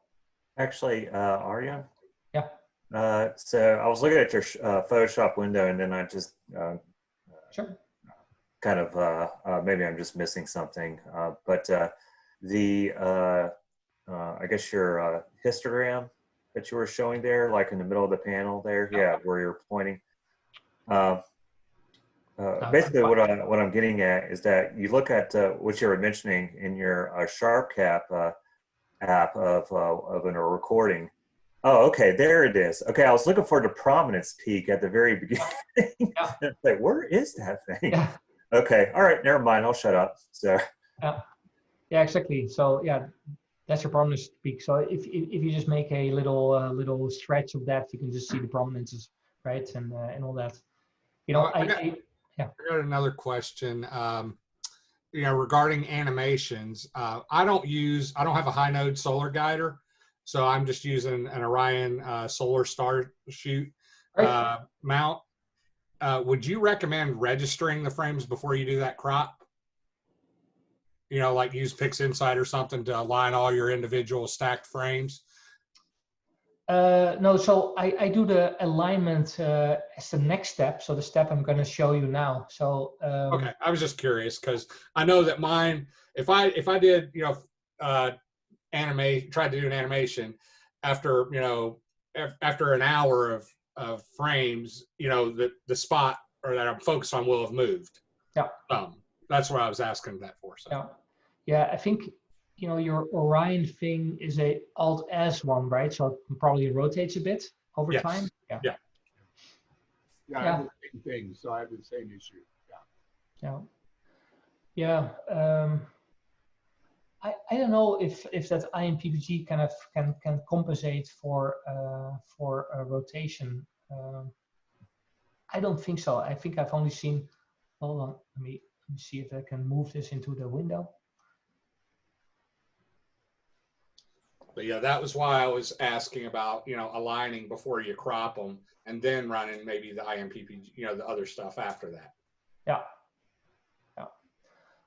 Actually, Arjan? Yeah. So I was looking at your Photoshop window, and then I just Sure. kind of maybe I'm just missing something, but I guess your histogram that you were showing there, like in the middle of the panel there, yeah, where you're pointing. Basically, what I'm getting at is that you look at what you were mentioning in your SharpCap app of a recording. Oh, okay, there it is. Okay, I was looking for the prominence peak at the very beginning. Yeah. Like, where is that thing? Yeah. Okay, all right, never mind. I'll shut up. So. Yeah, exactly. So yeah, that's your prominence peak. So if you just make a little stretch of that, you can just see the prominences, right, and all that. I got another question. Regarding animations, I don't have a high node solar guider, so I'm just using an Orion solar star shoot mount. Would you recommend registering the frames before you do that crop? Like use PixInsight or something to align all your individual stacked frames? No, so I do the alignment as the next step. So the step I'm going to show you now. So okay, I was just curious because I know that mine, if I did tried to do an animation after after an hour of frames, the spot or that I'm focused on will have moved. Yeah. That's what I was asking that for. So. Yeah, I think your Orion thing is a Alt S one, right? So it probably rotates a bit over time. Yeah, I have the same thing, so I have the same issue. I don't know if that IMPPG kind of can compensate for a rotation. I don't think so. I think I've only seen. Hold on, let me see if I can move this into the window. But yeah, that was why I was asking about, aligning before you crop them and then running maybe the IMPPG, the other stuff after that. Yeah.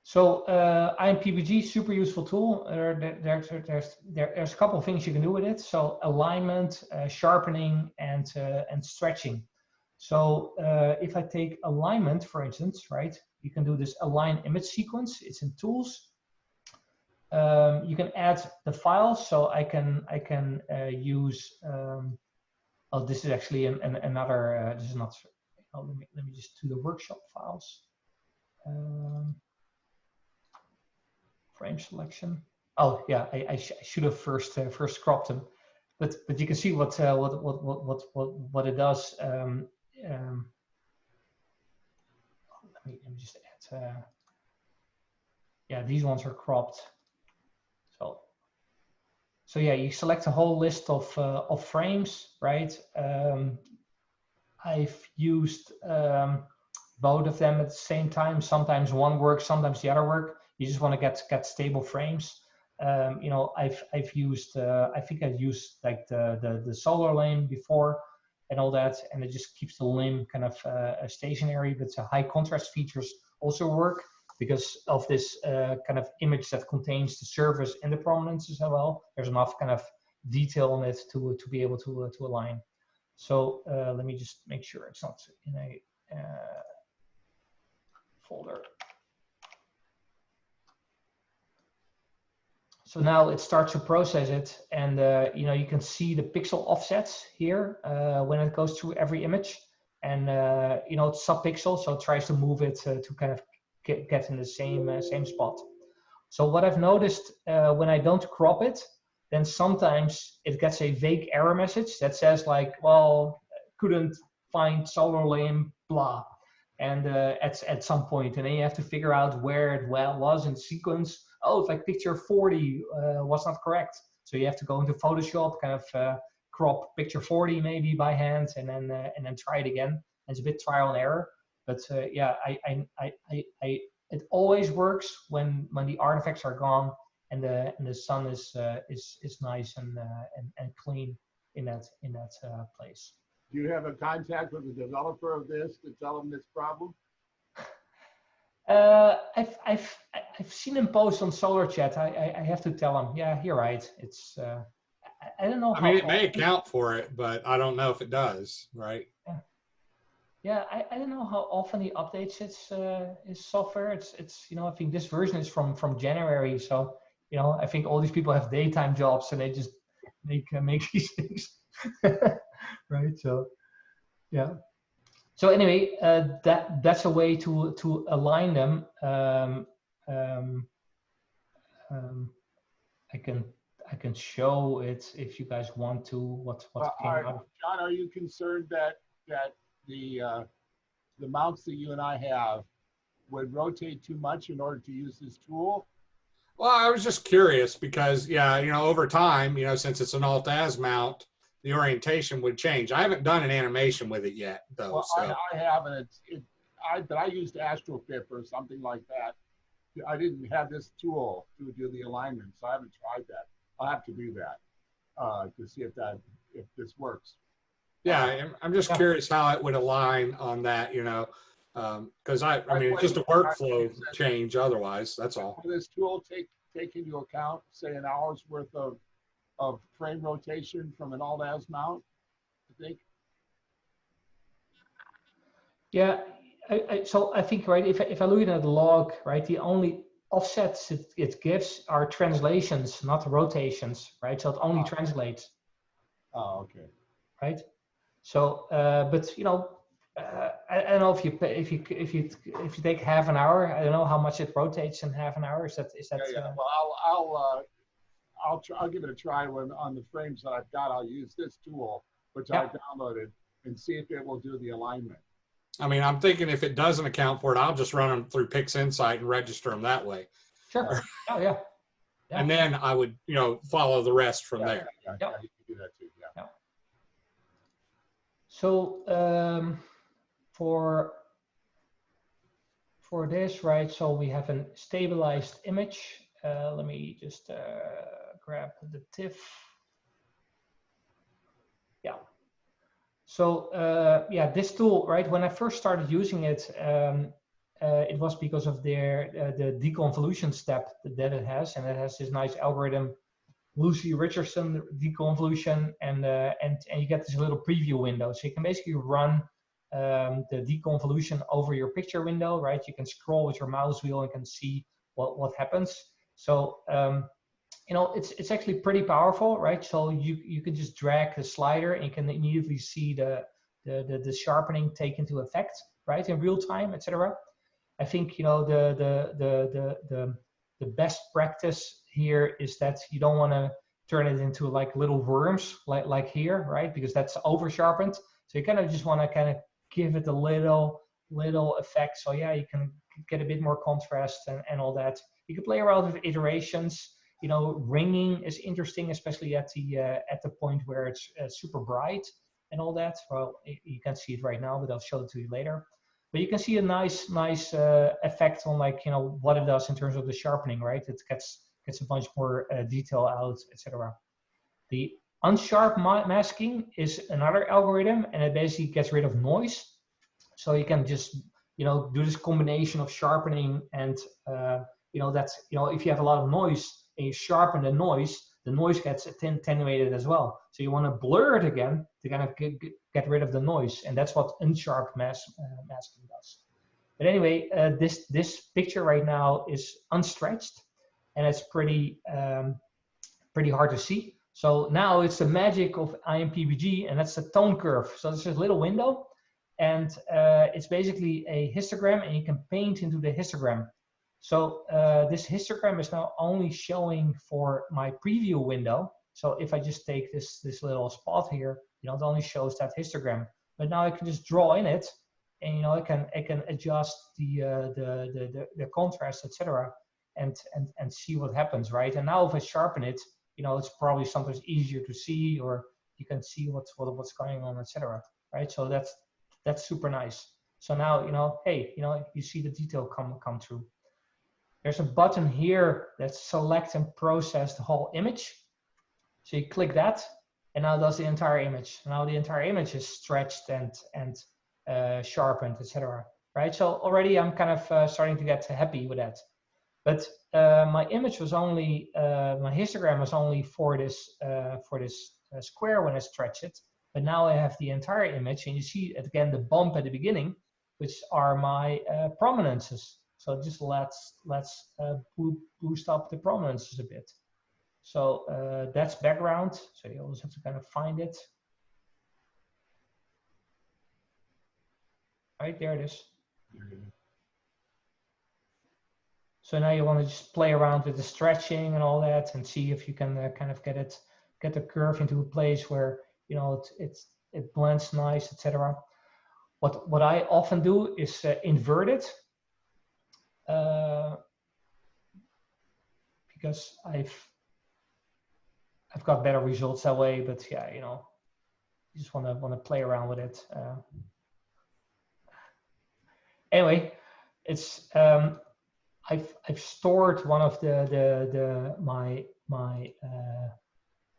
So IMPPG, super useful tool. There's a couple of things you can do with it. So alignment, sharpening, and stretching. So if I take alignment, for instance, right, you can do this align image sequence. It's in tools. You can add the files, so I can use. Oh, this is actually another. This is not. Oh, let me just do the workshop files. Frame selection. Oh yeah, I should have first cropped them, but you can see what it does. Let me just add. Yeah, these ones are cropped. So yeah, you select a whole list of frames, right? I've used both of them at the same time. Sometimes one works, sometimes the other work. You just want to get stable frames. You know, I've used I think I've used like the solar limb before and all that, and it just keeps the limb kind of stationary. But the high contrast features also work because of this kind of image that contains the surface and the prominence as well. There's enough kind of detail in it to be able to align. So let me just make sure it's not in a folder. So now it starts to process it, and you know, you can see the pixel offsets here when it goes through every image, and you know, it's sub-pixel, so it tries to move it to kind of get in the same spot. So what I've noticed when I don't crop it, then sometimes it gets a vague error message that says like, well, couldn't find solar limb, blah, and at some point, and then you have to figure out where it was in sequence. Oh, it's like picture 40 was not correct. So you have to go into Photoshop, kind of crop picture 40 maybe by hand, and then try it again. And it's a bit trial and error, but yeah, it always works when the artifacts are gone and the sun is nice and clean in that place. Do you have a contact with the developer of this to tell them this problem? I've seen him post on Solar Chat. I have to tell him. Yeah, you're right. It's I don't know. I mean, it may account for it, but I don't know if it does. Right? Yeah. I don't know how often he updates his software. It's you know, I think this version is from January. So you know, I think all these people have daytime jobs and they just make these things. Right. So yeah. So anyway, that's a way to align them. I can show it if you guys want to. What came out. John, are you concerned that the mounts that you and I have would rotate too much in order to use this tool? Well, I was just curious because, yeah, you know, over time, you know, since it's an alt-as mount, the orientation would change. I haven't done an animation with it yet, though. Well, so. I haven't. But I used AstroPip or something like that. I didn't have this tool to do the alignment, so I haven't tried that. I'll have to do that to see if this works. Yeah, I'm just curious how it would align on that, you know, because I mean, it's just a workflow change otherwise, that's all. Will this tool take into account, say, an hour's worth of frame rotation from an alt-as mount, I think? Yeah, so I think, right, if I look at the log, right, the only offsets it gives are translations, not rotations, right? So it only translates. Oh, okay. Right. So, but you know, I don't know if you take half an hour. I don't know how much it rotates in half an hour. Is that? Yeah. Well, I'll give it a try on the frames that I've got. I'll use this tool, which I downloaded, and see if it will do the alignment. I mean, I'm thinking if it doesn't account for it, I'll just run them through PixInsight and register them that way. Sure. Oh, yeah. And then I would, you know, follow the rest from there. Yeah, you can do that too. Yeah. So for this, right? So we have a stabilized image. Let me just grab the TIFF. Yeah. So yeah, this tool, right? When I first started using it, it was because of the deconvolution step that it has, and it has this nice algorithm, Lucy Richardson deconvolution, and you get this little preview window. So you can basically run the deconvolution over your picture window, right? You can scroll with your mouse wheel and can see what happens. So you know, it's actually pretty powerful, right? So you can just drag the slider and you can immediately see the sharpening take into effect, right, in real time, etc. I think, you know, the best practice here is that you don't want to turn it into like little worms like here, right? Because that's over sharpened. So you kind of just want to kind of give it a little effect. So yeah, you can get a bit more contrast and all that. You can play around with iterations. You know, ringing is interesting, especially at the point where it's super bright and all that. Well, you can't see it right now, but I'll show it to you later. But you can see a nice effect on, like, you know, what it does in terms of the sharpening, right? It gets a bunch more detail out, etc. The Unsharp masking is another algorithm, and it basically gets rid of noise. So you can just, you know, do this combination of sharpening and, you know, that's, you know, if you have a lot of noise and you sharpen the noise gets attenuated as well. So you want to blur it again to kind of get rid of the noise, and that's what Unsharp masking does. But anyway, this picture right now is unstretched, and it's pretty hard to see. So now it's the magic of IMPBG, and that's the tone curve. So there's a little window, and it's basically a histogram, and you can paint into the histogram. So this histogram is now only showing for my preview window. So if I just take this little spot here, you know, it only shows that histogram. But now I can just draw in it, and, you know, I can adjust the contrast, etc., and see what happens, right? And now if I sharpen it, you know, it's probably sometimes easier to see, or you can see what's going on, etc. Right? So that's super nice. So now, you know, hey, you know, you see the detail come through. There's a button here that select and process the whole image. So you click that, and now it does the entire image. Now the entire image is stretched and sharpened, etc. Right? So already I'm kind of starting to get happy with that. But my image was only, my histogram was only for this square when I stretch it. But now I have the entire image, and you see again the bump at the beginning, which are my prominences. So just let's boost up the prominences a bit. So that's background. So you always have to kind of find it. Right, there it is. So now you want to just play around with the stretching and all that, and see if you can kind of get the curve into a place where, you know, it blends nice, etc. What I often do is invert it, because I've got better results that way. But yeah, you know, you just want to play around with it. Anyway, it's I've stored one of my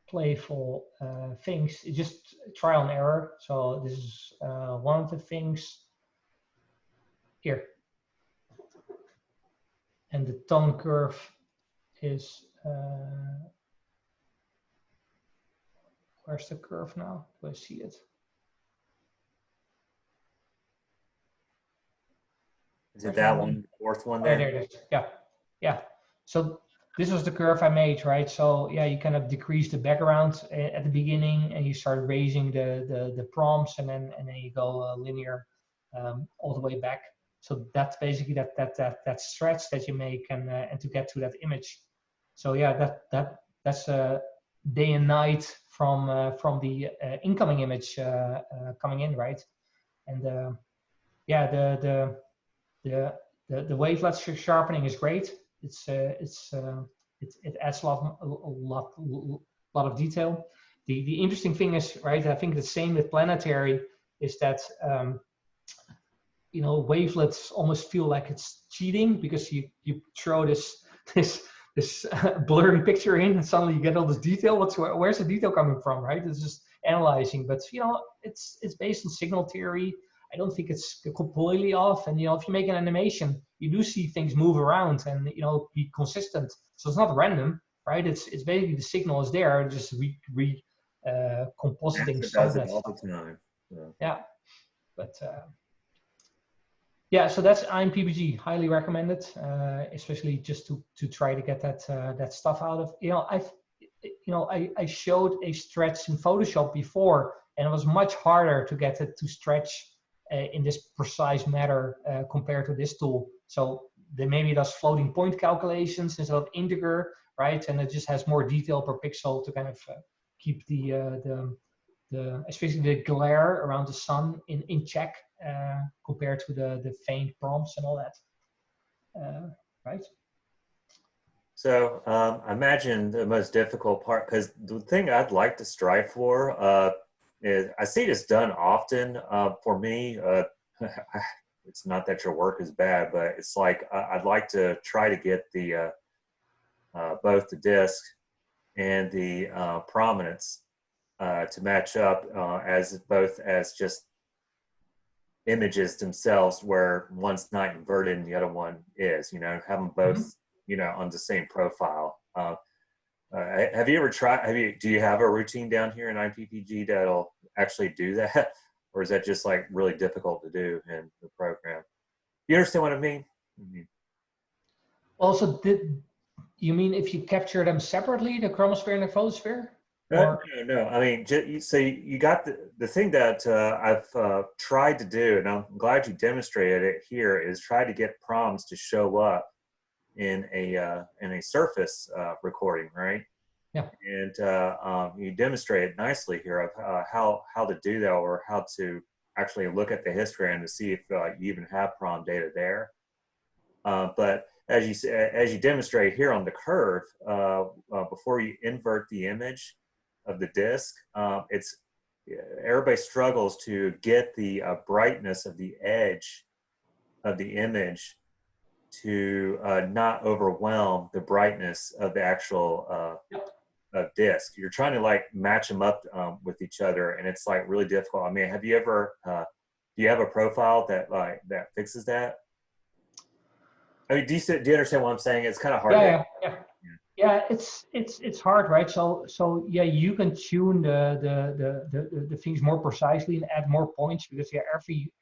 playful things. It's just trial and error. So this is one of the things here, and the tone curve is where's the curve now? Do I see it? Is it that one, fourth one there? There it is. Yeah. So this was the curve I made, right? So yeah, you kind of decrease the background at the beginning, and you start raising the prompts, and then you go linear all the way back. So that's basically that stretch that you make, and to get to that image. So yeah, that's day and night from the incoming image coming in, right? And yeah, the wavelet sharpening is great. It adds a lot of detail. The interesting thing is, right, I think the same with planetary, is that you know, wavelets almost feel like it's cheating, because you throw this blurry picture in, and suddenly you get all this detail. Where's the detail coming from, right? It's just analyzing, but you know, it's based on signal theory. I don't think it's completely off. And you know, if you make an animation, you do see things move around, and you know, be consistent. So it's not random, right? It's basically the signal is there, just compositing some of that all stuff. the time. Yeah, but yeah, so that's IMPBG, highly recommended, especially just to try to get that stuff out of. You know, I showed a stretch in Photoshop before, and it was much harder to get it to stretch in this precise manner compared to this tool. So maybe it does floating point calculations instead of integer, right? And it just has more detail per pixel to kind of keep the especially the glare around the sun in check compared to the faint prompts and all that, right? So I imagine the most difficult part, because the thing I'd like to strive for is, I see this done often. For me, it's not that your work is bad, but it's like I'd like to try to get the both the disk and the prominence to match up as both as just images themselves, where one's not inverted and the other one is. You know, have them both you know on the same profile. Have you ever tried? Do you have a routine down here in IPPG that'll actually do that, or is that just like really difficult to do in the program? You understand what I mean? Also, you mean if you capture them separately, the chromosphere and the photosphere? No. I mean, so you got the thing that I've tried to do, and I'm glad you demonstrated it here, is try to get proms to show up in a surface recording, right? Yeah. And you demonstrate it nicely here of how to do that, or how to actually look at the histogram to see if you even have prom data there. But as you demonstrate here on the curve, before you invert the image of the disk, everybody struggles to get the brightness of the edge of the image to not overwhelm the brightness of the actual disk. You're trying to like match them up with each other, and it's like really difficult. I mean, have you ever do you have a profile that fixes that? I mean, do you understand what I'm saying? It's kind of hard. Yeah, it's hard, right? So yeah, you can tune the things more precisely and add more points, because every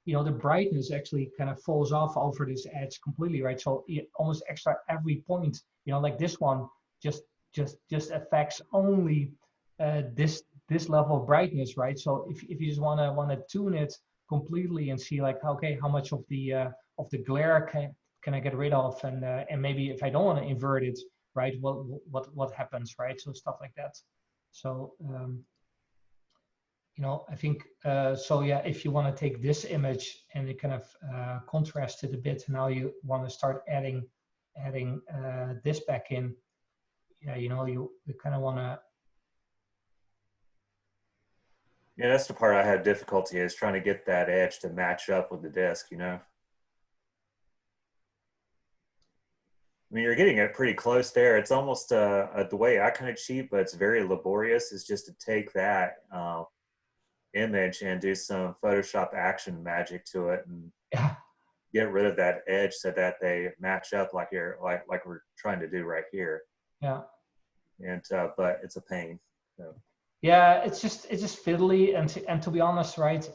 the brightness actually kind of falls off over this edge completely, right? So it almost extra every point, like this one just affects only this level of brightness, right? So if you just want to tune it completely and see like, okay, how much of the glare can I get rid of, and maybe if I don't want to invert it, right, what happens, right? So stuff like that. So I think so yeah, if you want to take this image and it kind of contrast it a bit, now you want to start adding this back in. Yeah, you kind of want to. Yeah, that's the part I had difficulty, is trying to get that edge to match up with the disk, I mean, you're getting it pretty close there. It's almost the way I kind of cheat, but it's very laborious, is just to take that image and do some Photoshop action magic to it and get rid of that edge so that they match up like we're trying to do right here. Yeah. And but it's a pain. So. Yeah, it's just fiddly, and to be honest, right?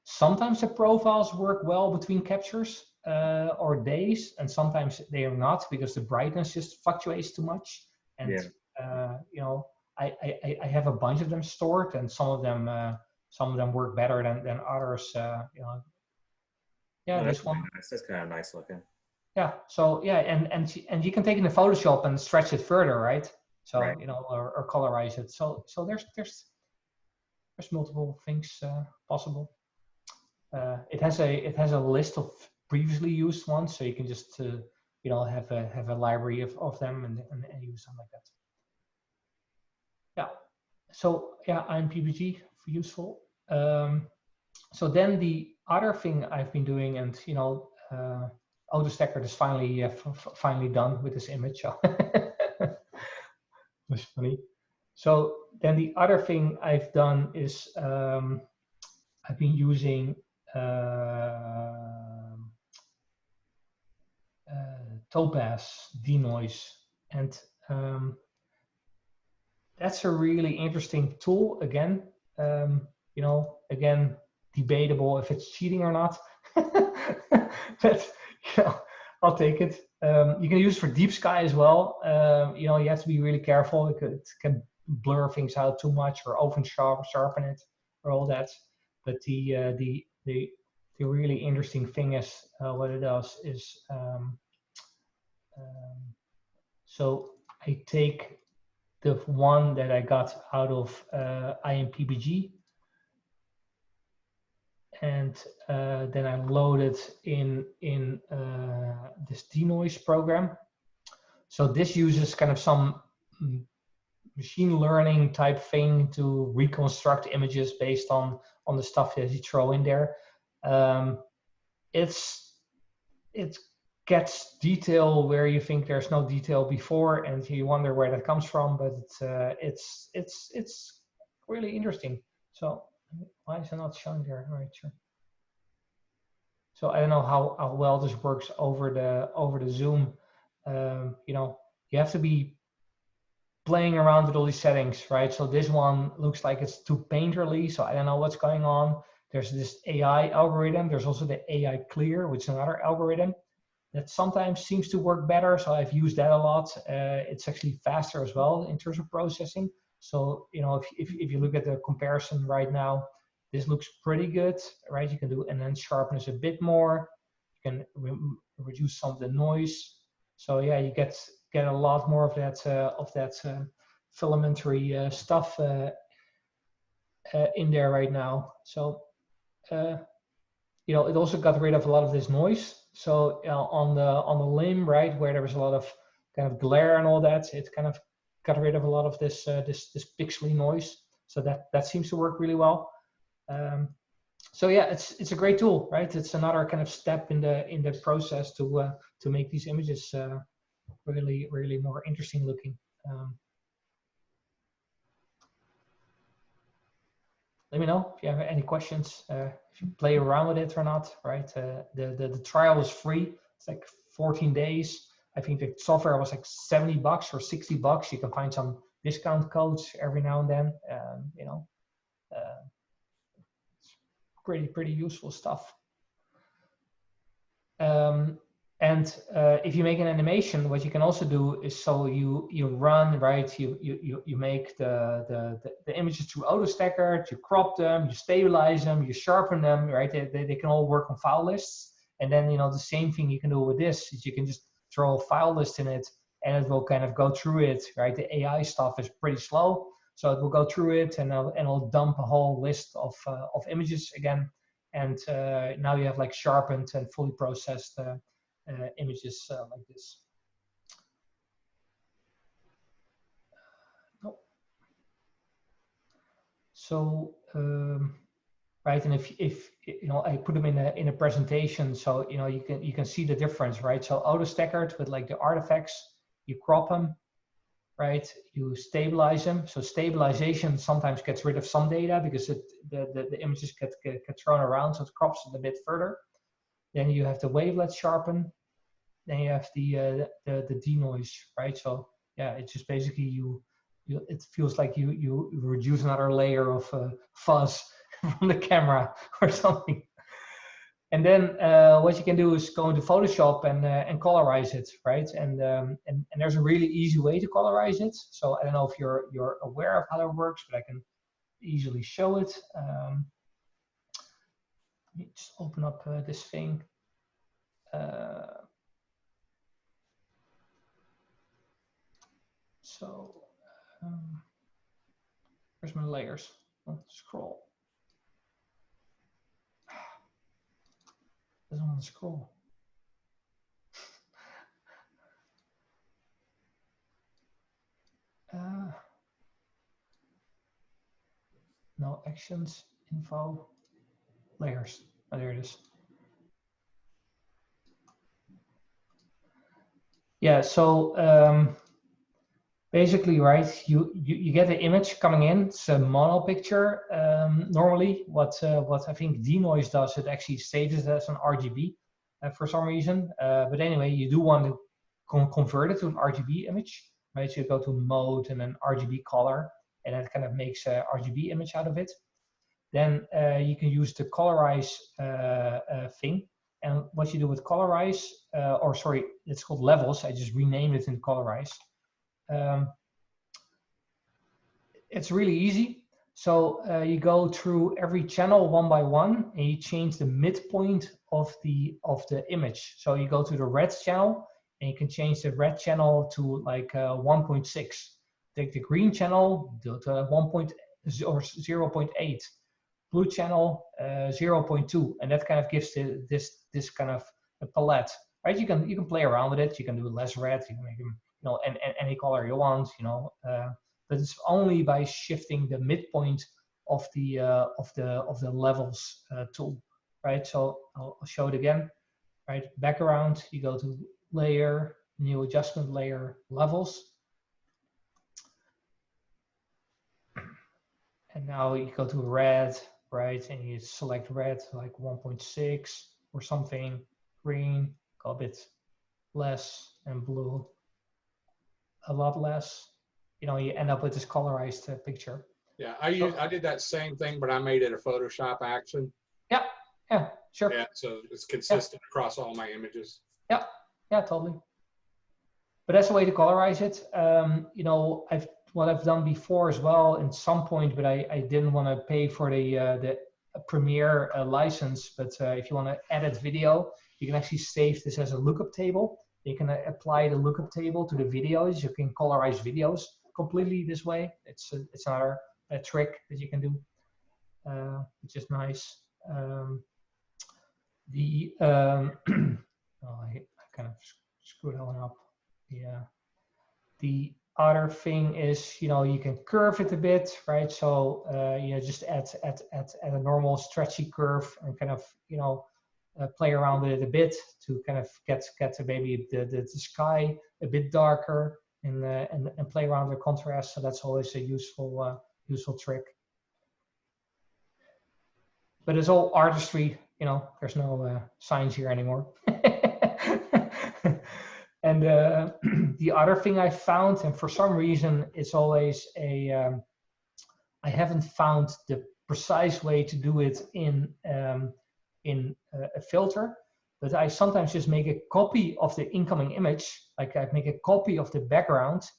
Sometimes the profiles work well between captures or days, and sometimes they are not, because the brightness just fluctuates too much. And I have a bunch of them stored, and some of them work better than others. Yeah, this one. Really nice. That's kind of nice looking. Yeah. So yeah, and you can take it in Photoshop and stretch it further, right? So right. Or colorize it. So there's multiple things possible. It has a list of previously used ones, so you can just have a library of them and use them like that. Yeah. So yeah, IMPPG useful. So then the other thing I've been doing, and Autostacker is finally done with this image. So was funny. So then the other thing I've done is I've been using Topaz Denoise, and that's a really interesting tool. Again, again, debatable if it's cheating or not, but I'll take it. You can use it for deep sky as well. You have to be really careful. It can blur things out too much, or over sharpen it, or all that. But the really interesting thing is what it does is so I take the one that I got out of IMPPG, and then I load it in this Denoise program. So this uses kind of some machine learning type thing to reconstruct images based on the stuff that you throw in there. It gets detail where you think there's no detail before, and you wonder where that comes from. But it's really interesting. So why is it not showing there? All right, sure. So I don't know how well this works over the Zoom. You know, you have to be playing around with all these settings, right? So this one looks like it's too painterly, so I don't know what's going on. There's this AI algorithm. There's also the AI clear, which is another algorithm that sometimes seems to work better. So I've used that a lot. It's actually faster as well in terms of processing. So, you know, if you look at the comparison right now, this looks pretty good, right? You can do enhance sharpness a bit more. You can reduce some of the noise. So yeah, you get a lot more of that filamentary stuff in there right now. So you know, it also got rid of a lot of this noise. So on the limb, right, where there was a lot of kind of glare and all that, it kind of got rid of a lot of this this pixely noise. So that seems to work really well. So yeah, it's a great tool, right? It's another kind of step in the process to make these images really more interesting looking. Let me know if you have any questions, if you play around with it or not, right? The trial is free. It's like 14 days. I think the software was like $70 or $60. You can find some discount codes every now and then. You know, it's pretty useful stuff. And if you make an animation, what you can also do is, so you run, right? You make the images through Autostacker, you crop them, you stabilize them, you sharpen them, right? They can all work on file lists. And then, you know, the same thing you can do with this is you can just throw a file list in it, and it will kind of go through it, right? The AI stuff is pretty slow, so it will go through it, and it'll dump a whole list of images again. And now you have like sharpened and fully processed images like this. Oh. So right, and if you know, I put them in a presentation, so you know you can see the difference, right? So Autostacker with like the artifacts, you crop them, right? You stabilize them. So stabilization sometimes gets rid of some data because the images get thrown around, so it crops it a bit further. Then you have the wavelet sharpen. Then you have the denoise, right? So yeah, it's just basically it feels like you reduce another layer of fuzz from the camera or something. And then what you can do is go into Photoshop and colorize it, right? And there's a really easy way to colorize it. So I don't know if you're aware of how that works, but I can easily show it. Let me just open up this thing. So where's my layers? Let's scroll. Doesn't want to scroll. No actions, info, layers. Oh, there it is. Yeah, so basically, right, you get the image coming in. It's a mono picture. Normally, what I think Denoise does, it actually saves it as an RGB for some reason. But anyway, you do want to convert it to an RGB image, right? So you go to mode and then RGB color, and that kind of makes a RGB image out of it. Then you can use the colorize thing. And what you do with colorize, or sorry, it's called levels. I just renamed it in colorize. It's really easy. So you go through every channel one by one, and you change the midpoint of the image. So you go to the red channel, and you can change the red channel to like 1.6. Take the green channel to 0.8. Blue channel 0.2, and that kind of gives this kind of a palette, right? You can play around with it. You can do less red. You can make them, you know, any color you want, you know. But it's only by shifting the midpoint of the levels tool. right? So I'll show it again, right? Background, you go to layer, new adjustment layer, levels. And now you go to red, right? And you select red, like 1.6 or something, green, go a bit less, and blue, a lot less. You know, you end up with this colorized picture. Yeah, I did that same thing, but I made it a Photoshop action. Yeah, yeah, sure. Yeah, so it's consistent across all my images. Yeah, yeah, totally. But that's a way to colorize it. You know, what I've done before as well at some point, but I didn't want to pay for the Premiere license. But if you want to edit video, you can actually save this as a lookup table. You can apply the lookup table to the videos. You can colorize videos completely this way. It's another trick that you can do, which is nice. Oh, I kind of screwed that one up. Yeah. The other thing is, you know, you can curve it a bit, right? So, you know, just add a normal stretchy curve and kind of, you know, play around with it a bit to kind of get maybe the sky a bit darker and play around with contrast. So that's always a useful trick. But it's all artistry, you know. There's no science here anymore. And the other thing I found, and for some reason it's always I haven't found the precise way to do it in a filter, but I sometimes just make a copy of the incoming image, like I make a copy of the background,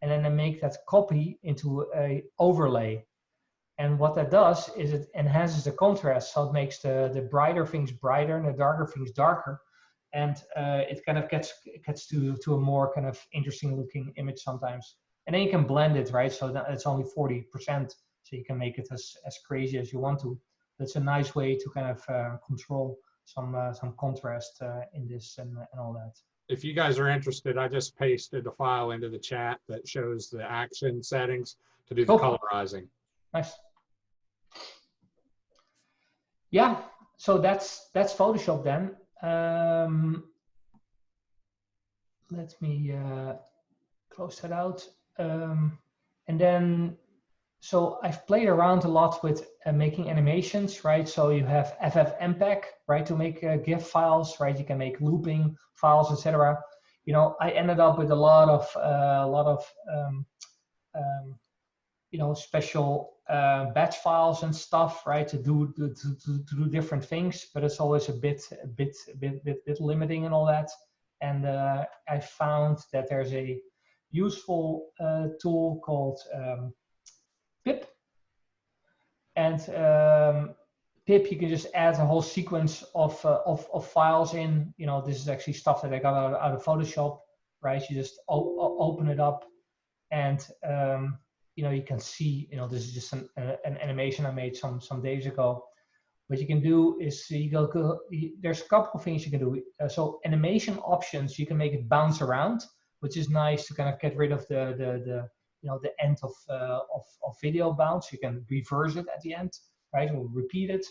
and then I make that copy into a overlay. And what that does is it enhances the contrast, so it makes the brighter things brighter and the darker things darker. And it kind of gets to a more kind of interesting looking image sometimes. And then you can blend it, right? So that it's only 40%, so you can make it as crazy as you want to. That's a nice way to kind of control some contrast in this and all that. If you guys are interested, I just pasted the file into the chat that shows the action settings to do the colorizing. Nice. Yeah, so that's Photoshop then. Let me close that out. And then, so I've played around a lot with making animations, right? So you have FFmpeg, right, to make GIF files, right? You can make looping files, etc. You know, I ended up with a lot of you know, special batch files and stuff, right, to do different things, but it's always a bit limiting and all that. And I found that there's a useful tool called pip, and pip, you can just add a whole sequence of files in. You know, this is actually stuff that I got out of Photoshop, right? You just open it up, and you know, you can see, you know, this is just an animation I made some days ago. What you can do is you go there's a couple of things you can do. So animation options, you can make it bounce around, which is nice to kind of get rid of the you know, the end of video bounce. You can reverse it at the end, right, or repeat it.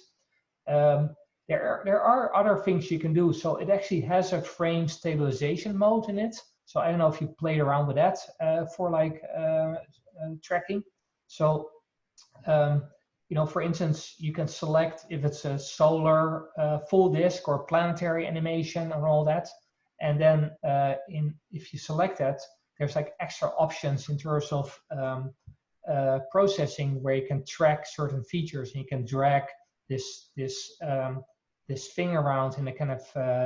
There are other things you can do. So it actually has a frame stabilization mode in it. So I don't know if you played around with that for like tracking. So you know, for instance, you can select if it's a solar full disk or planetary animation and all that. And then if you select that, there's like extra options in terms of processing where you can track certain features, and you can drag this thing around, and it kind of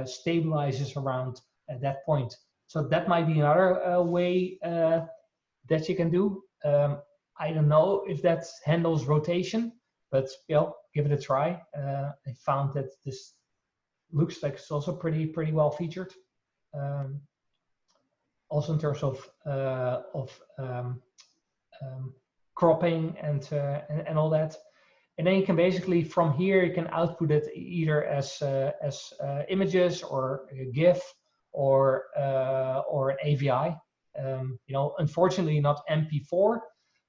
stabilizes around at that point. So that might be another way that you can do. I don't know if that handles rotation, but you know, give it a try. I found that this looks like it's also pretty well featured. Also in terms of cropping and all that. And then you can basically, from here, you can output it either as images or a GIF or an AVI. You know, unfortunately not MP4,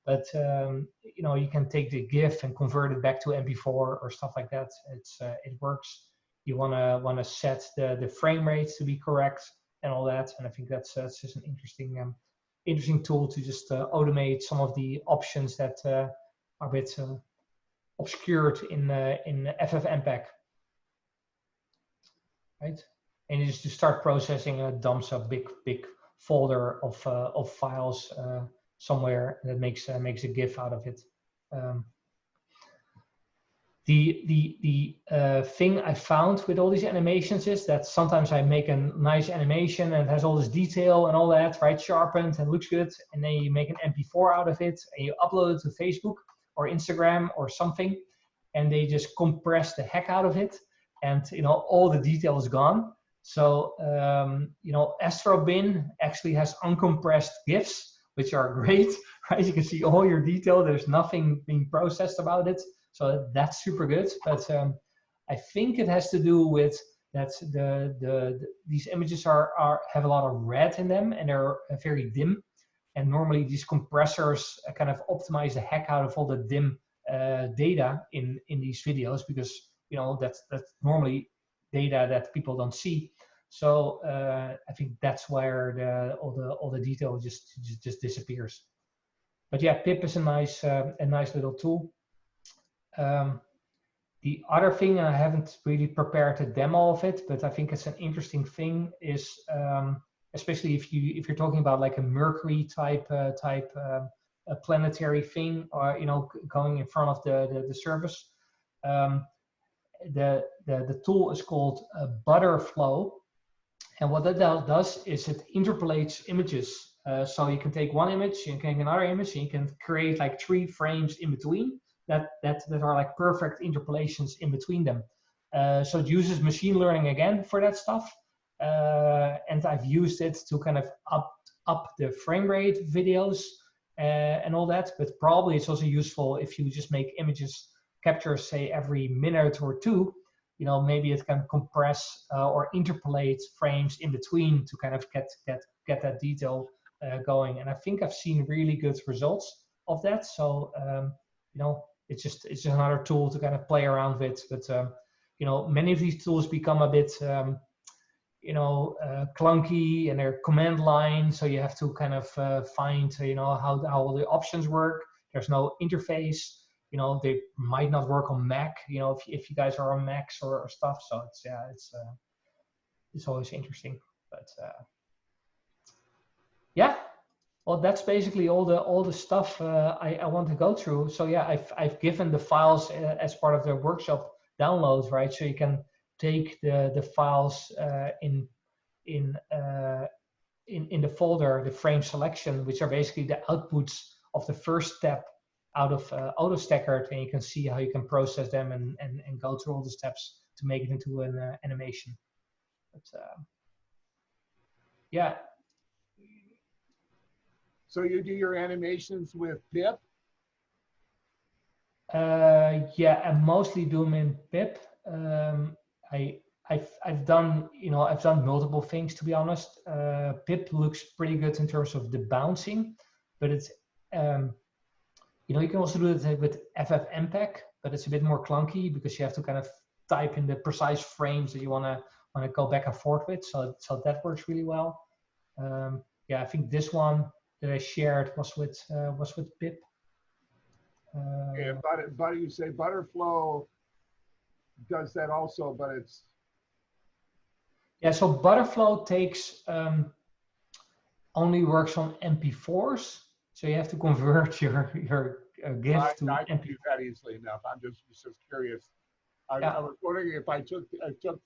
but you know, you can take the GIF and convert it back to MP4 or stuff like that. It works. you wanna set the frame rate to be correct and all that. And I think that's just an interesting tool to just automate some of the options that are a bit obscured in FFmpeg, right? And you just start processing, and it dumps a big folder of files somewhere, and it makes a GIF out of it. The thing I found with all these animations is that sometimes I make a nice animation and it has all this detail and all that, right? Sharpened and looks good, and then you make an MP4 out of it and you upload it to Facebook or Instagram or something, and they just compress the heck out of it, and all the detail is gone. So AstroBin actually has uncompressed GIFs, which are great, right? You can see all your detail. There's nothing being processed about it. So that's super good, but I think it has to do with that these images have a lot of red in them, and they're very dim. And normally these compressors kind of optimize the heck out of all the dim data in these videos, because that's normally data that people don't see. So I think that's where all the detail just disappears. But yeah, pip is a nice little tool. The other thing, and I haven't really prepared a demo of it, but I think it's an interesting thing, is especially if you're talking about like a Mercury type a planetary thing, or going in front of the surface. The tool is called Butterflow, and what that does is it interpolates images. So you can take one image, you can take another image, and you can create like 3 frames in between that are like perfect interpolations in between them. So it uses machine learning again for that stuff, and I've used it to kind of up the frame rate videos and all that. But probably it's also useful if you just make images captures, say, every minute or two. Maybe it can compress or interpolate frames in between to kind of get that detail going. And I think I've seen really good results of that. So it's just another tool to kind of play around with. But many of these tools become a bit clunky, and they're command line, so you have to kind of find how all the options work. There's no interface. They might not work on Mac, if you guys are on Macs or stuff. So it's always interesting. But yeah, well, that's basically all the stuff I want to go through. So yeah, I've given the files as part of the workshop downloads, right? So you can take the files in the folder, the frame selection, which are basically the outputs of the first step out of Autostacker, and you can see how you can process them and go through all the steps to make it into an animation. But yeah. So you do your animations with pip? Yeah, I mostly do them in pip. I've done multiple things, to be honest. Pip looks pretty good in terms of the bouncing, but it's you can also do it with FFmpeg, but it's a bit more clunky because you have to kind of type in the precise frames that you want to go back and forth with. So that works really well. Yeah, I think this one that I shared was with pip. Yeah, but you say Butterflow does that also, but it's so Butterflow takes only works on MP4s, so you have to convert your GIF to I can MP4. do that easily enough. I'm just curious. I was wondering if I took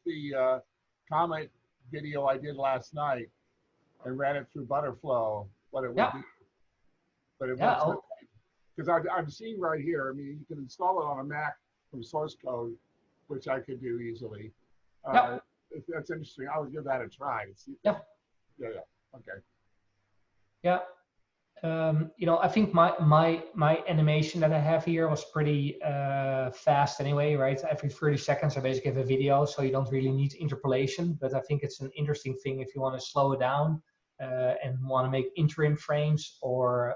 the comet video I did last night and ran it through Butterflow, what it would do. But it works because I'm seeing right here. I mean, you can install it on a Mac from source code, which I could do easily. That's interesting. I would give that a try. Yeah. Okay. Yeah. I think my animation that I have here was pretty fast anyway, right? Every 30 seconds I basically have a video, so you don't really need interpolation. But I think it's an interesting thing if you want to slow it down and want to make interim frames or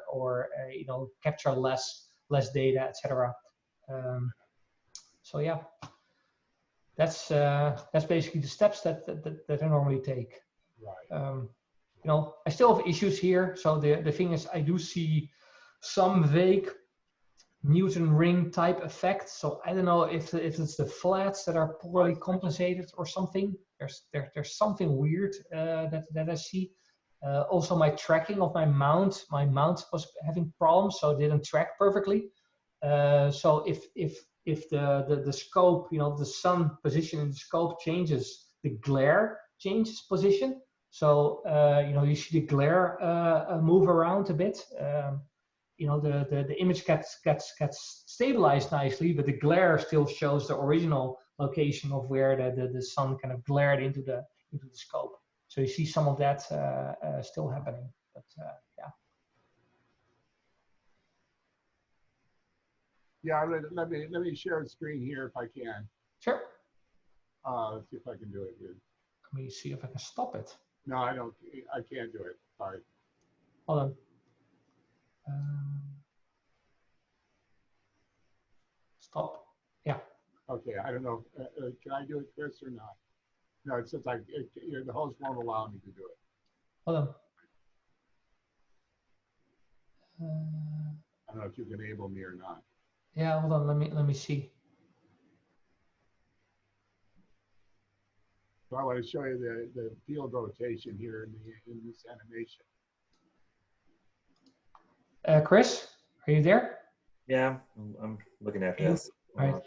capture less data, etc. So yeah, that's basically the steps that I normally take. Right. You know, I still have issues here. So the thing is, I do see some vague Newton ring type effects. So I don't know if it's the flats that are poorly compensated or something. There's something weird that I see. Also, my tracking of my mount was having problems, so it didn't track perfectly. So if the scope, you know, the sun position in the scope changes, the glare changes position. So you know, you see the glare move around a bit. You know, the image gets stabilized nicely, but the glare still shows the original location of where the sun kind of glared into the scope. So you see some of that still happening, but yeah. Yeah, let me share the screen here if I can. Sure. Let's see if I can do it here. Let me see if I can stop it. No, I don't. I can't do it. Sorry. Hold on. Stop. Yeah. Okay, I don't know. Can I do it, Chris, or not? No, it says the host won't allow me to do it. Hold on. I don't know if you can enable me or not. Yeah, hold on. Let me see. So I want to show you the field rotation here in this animation. Chris, are you there? Yeah, I'm looking at this. All right.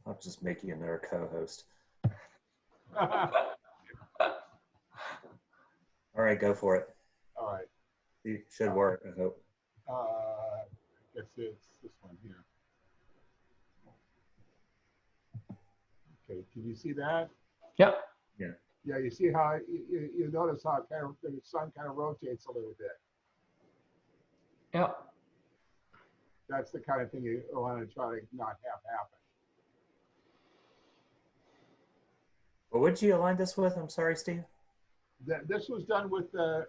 I'll just make you another co-host. All right, go for it. All right. It should work, I hope. I guess it's this one here. Okay, can you see that? Yeah. Yeah. Yeah, you see how you notice how the sun kind of rotates a little bit. Yeah. That's the kind of thing you want to try to not have happen. Well, what did you align this with? I'm sorry, Steve. This was done with the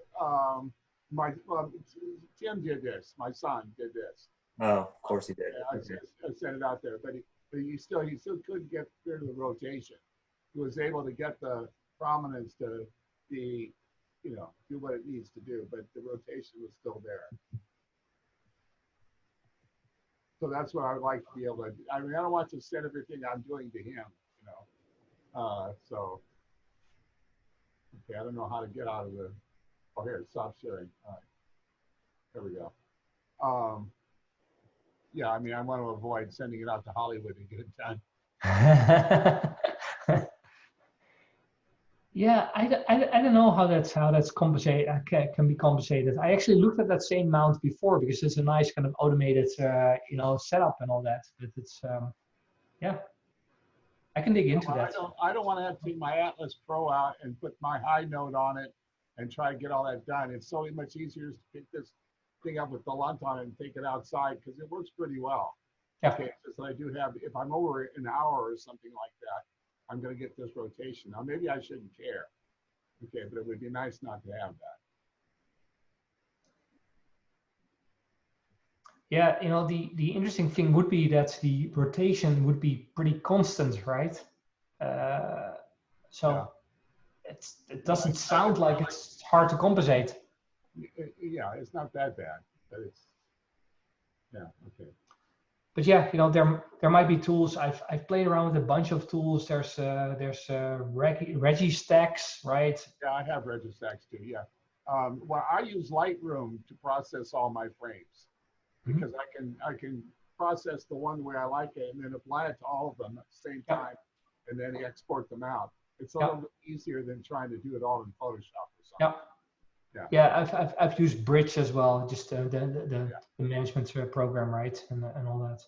Tim did this. My son did this. Oh, of course he did. I sent it out there, but he still couldn't get rid of the rotation. He was able to get the prominence to be, you know, do what it needs to do, but the rotation was still there. So that's what I would like to be able to do. I mean, I don't want to send everything I'm doing to him, you know. So, okay, I don't know how to get out of the, oh, here, stop sharing. All right, there we go. Yeah, I mean, I want to avoid sending it out to Hollywood and get it done. Yeah, I don't know how that's compensated. Can be compensated. I actually looked at that same mount before because it's a nice kind of automated, you know, setup and all that. But it's, yeah, I can dig into that. I don't want to have to take my Atlas Pro out and put my high note on it and try to get all that done. It's so much easier to pick this thing up with the lunt on it and take it outside because it works pretty well. Yeah. Okay, so I do have, if I'm over an hour or something like that, I'm going to get this rotation. Now, maybe I shouldn't care. Okay, but it would be nice not to have that. Yeah, you know, the interesting thing would be that the rotation would be pretty constant, right? So yeah. It doesn't sound like it's hard to compensate. Yeah, it's not that bad, but it's, yeah, okay. But yeah, you know, there might be tools. I've played around with a bunch of tools. There's Registacks, right? Yeah, I have Registacks too. Yeah. Well, I use Lightroom to process all my frames because I can process the one way I like it and then apply it to all of them at the same time, and then export them out. It's a little bit easier than trying to do it all in Photoshop or something. Yeah, I've used Bridge as well, just the management program, right, and all that.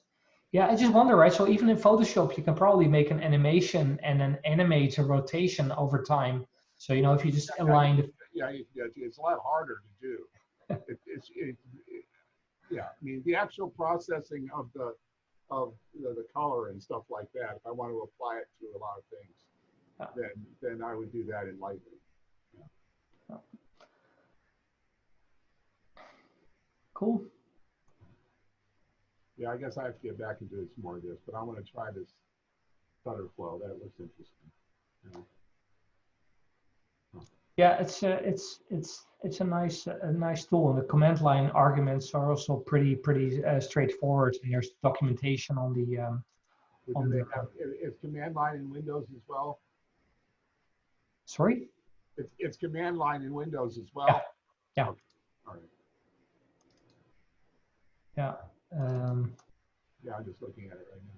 Yeah, I just wonder, right? So even in Photoshop, you can probably make an animation and then animate a rotation over time. So you know, if you just align the it's a lot harder to do. Yeah, I mean the actual processing of the color and stuff like that. If I want to apply it to a lot of things, then I would do that in Lightroom. Yeah. Cool. Yeah, I guess I have to get back into some more of this, but I want to try this stutter flow. That looks interesting. You know? Yeah, it's a nice tool, and the command line arguments are also pretty straightforward. And there's documentation on the But do they have, is command line in Windows as well? sorry. It's command line in Windows as well. Yeah. Yeah. Okay. All right. Yeah. Yeah, I'm just looking at it right now.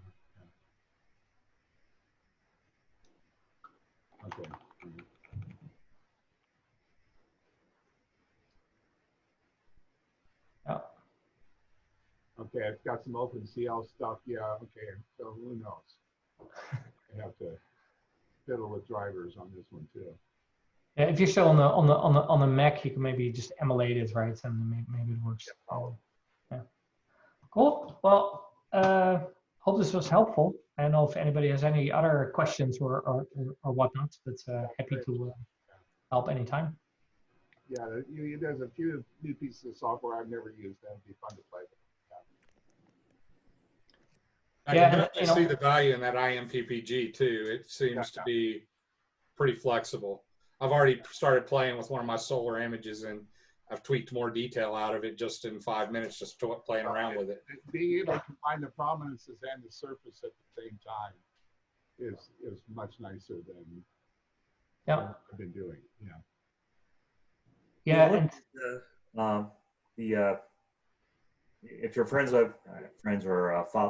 Yeah. Okay. Yeah. Okay, I've got some OpenCL stuff. Yeah, okay. So who knows? I have to fiddle with drivers on this one too. Yeah, if you're still on the Mac, you can maybe just emulate it, right? And maybe it works. Yeah. Cool. Well, hope this was helpful. I don't know if anybody has any other questions or whatnot, but happy to help anytime. Yeah, there's a few new pieces of software I've never used. That would be fun to play with. I can definitely see the value in that IMPPG too. It seems to be pretty flexible. I've already started playing with one of my solar images, and I've tweaked more detail out of it just in 5 minutes, just playing around with it. Being able to combine the prominences and the surface at the same time is much nicer than what I've been doing. Yeah. Yeah, and if you're friends or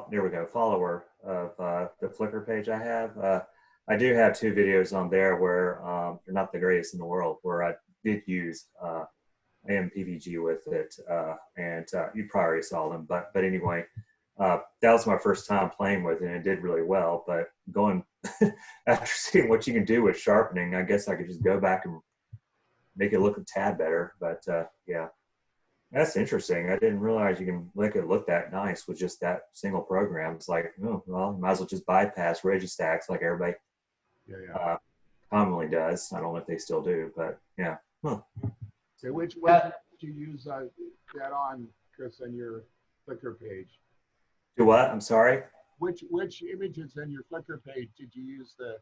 there we go, follower of the Flickr page I have, I do have 2 videos on there where they're not the greatest in the world, where I did use AMPVG with it, and you probably already saw them, but anyway, that was my first time playing with it, and it did really well. But going after seeing what you can do with sharpening, I guess I could just go back and make it look a tad better. But yeah, that's interesting. I didn't realize you can make it look that nice with just that single program. It's like, oh, well, might as well just bypass Registacks like everybody commonly does. I don't know if they still do, but yeah. Huh. So which did you use that on, Chris, on your Flickr page? Do what? I'm sorry? Which images in your Flickr page did you use the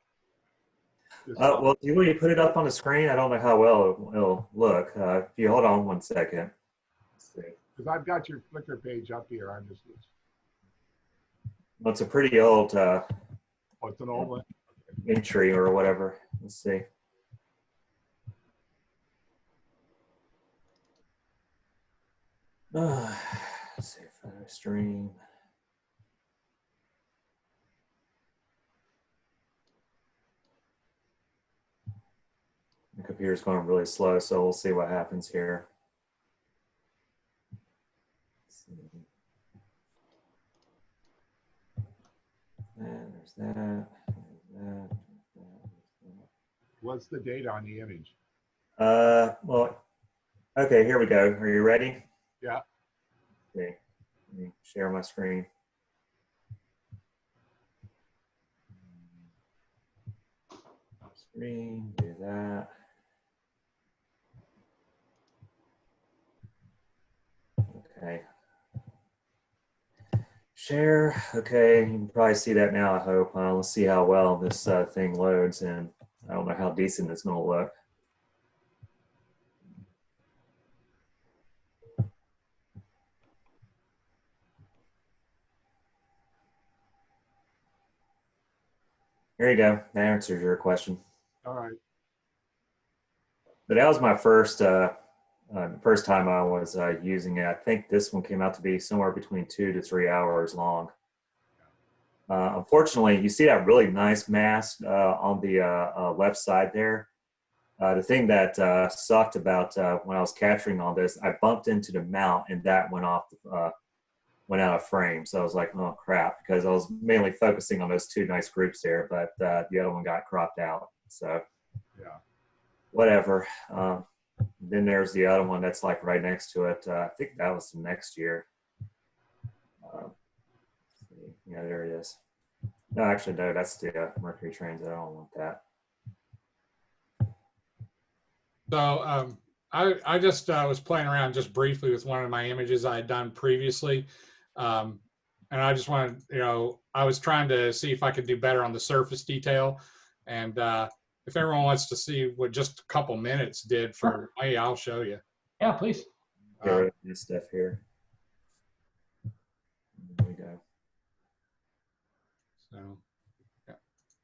well, when you put it up on the screen, I don't know how well it'll look. If you hold on 1 second. Because I've got your Flickr page up here. I'm just. Well, it's a pretty old. Oh, it's an old one. Entry or whatever. Let's see. Let's see if I stream. The computer's going really slow, so we'll see what happens here. And there's that. What's the date on the image? Well, okay, here we go. Are you ready? Yeah. Okay, let me share my screen. Screen, do that. Okay. Share. Okay, you can probably see that now, I hope. Let's see how well this thing loads, and I don't know how decent it's going to look. There you go. That answers your question. All right. But that was my first time I was using it. I think this one came out to be somewhere between 2 to 3 hours long. Unfortunately, you see that really nice mask on the left side there. The thing that sucked about when I was capturing all this, I bumped into the mount and that went off, went out of frame. So I was like, oh crap, because I was mainly focusing on those 2 nice groups there, but the other one got cropped out. So yeah, whatever. Then there's the other one that's like right next to it. I think that was the next year. Yeah, there it is. No, actually, no, that's the Mercury Transit. I don't want that. So I just was playing around just briefly with one of my images I had done previously. and I just wanted, I was trying to see if I could do better on the surface detail. And if everyone wants to see what just a couple minutes did for me, I'll show you. Yeah, please. Get rid of this stuff here. There we go. So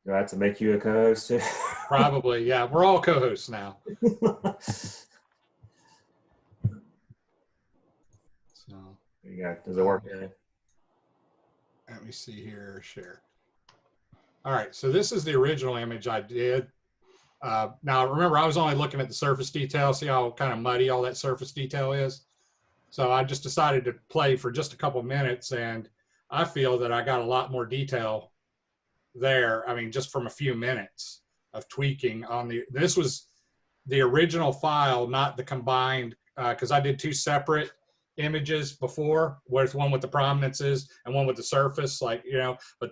Do I have to make you a co-host too? probably, yeah. We're all co-hosts now. So There you go. Does it work? let me see here, share. All right, so this is the original image I did. Now remember, I was only looking at the surface detail. See how kind of muddy all that surface detail is? So I just decided to play for just a couple minutes, and I feel that I got a lot more detail there. I mean, just from a few minutes of tweaking on this was the original file, not the combined, because I did two separate images before, with one with the prominences and one with the surface, but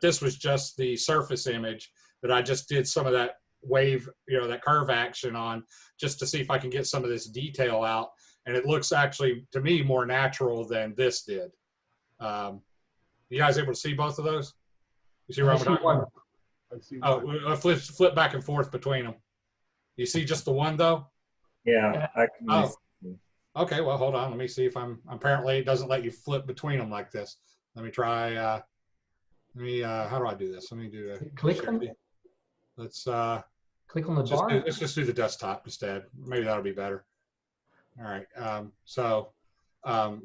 this was just the surface image that I just did some of that wave, that curve action on, just to see if I can get some of this detail out. And it looks actually, to me, more natural than this did. You guys able to see both of those? You see where I'm talking about? Oh, flip back and forth between them. You see just the one though? Yeah. I can Okay, well, hold on. Let me see if apparently it doesn't let you flip between them like this. Let me try, how do I do this? Let me do a Click on let's click on the bar. let's just do the desktop instead. Maybe that'll be better. All right, so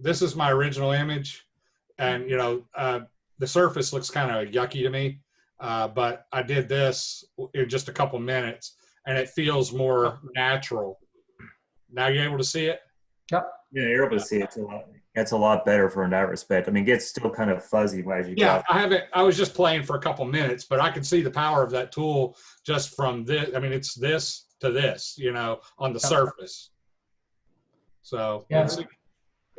this is my original image, and the surface looks kind of yucky to me, but I did this in just a couple minutes, and it feels more natural. Now you're able to see it? Yep. Yeah, you're able to see it. It's a lot better for in that respect. I mean, it gets still kind of fuzzy as you go. I was just playing for a couple minutes, but I can see the power of that tool just from this. I mean, it's this to this, on the surface. So yeah. Is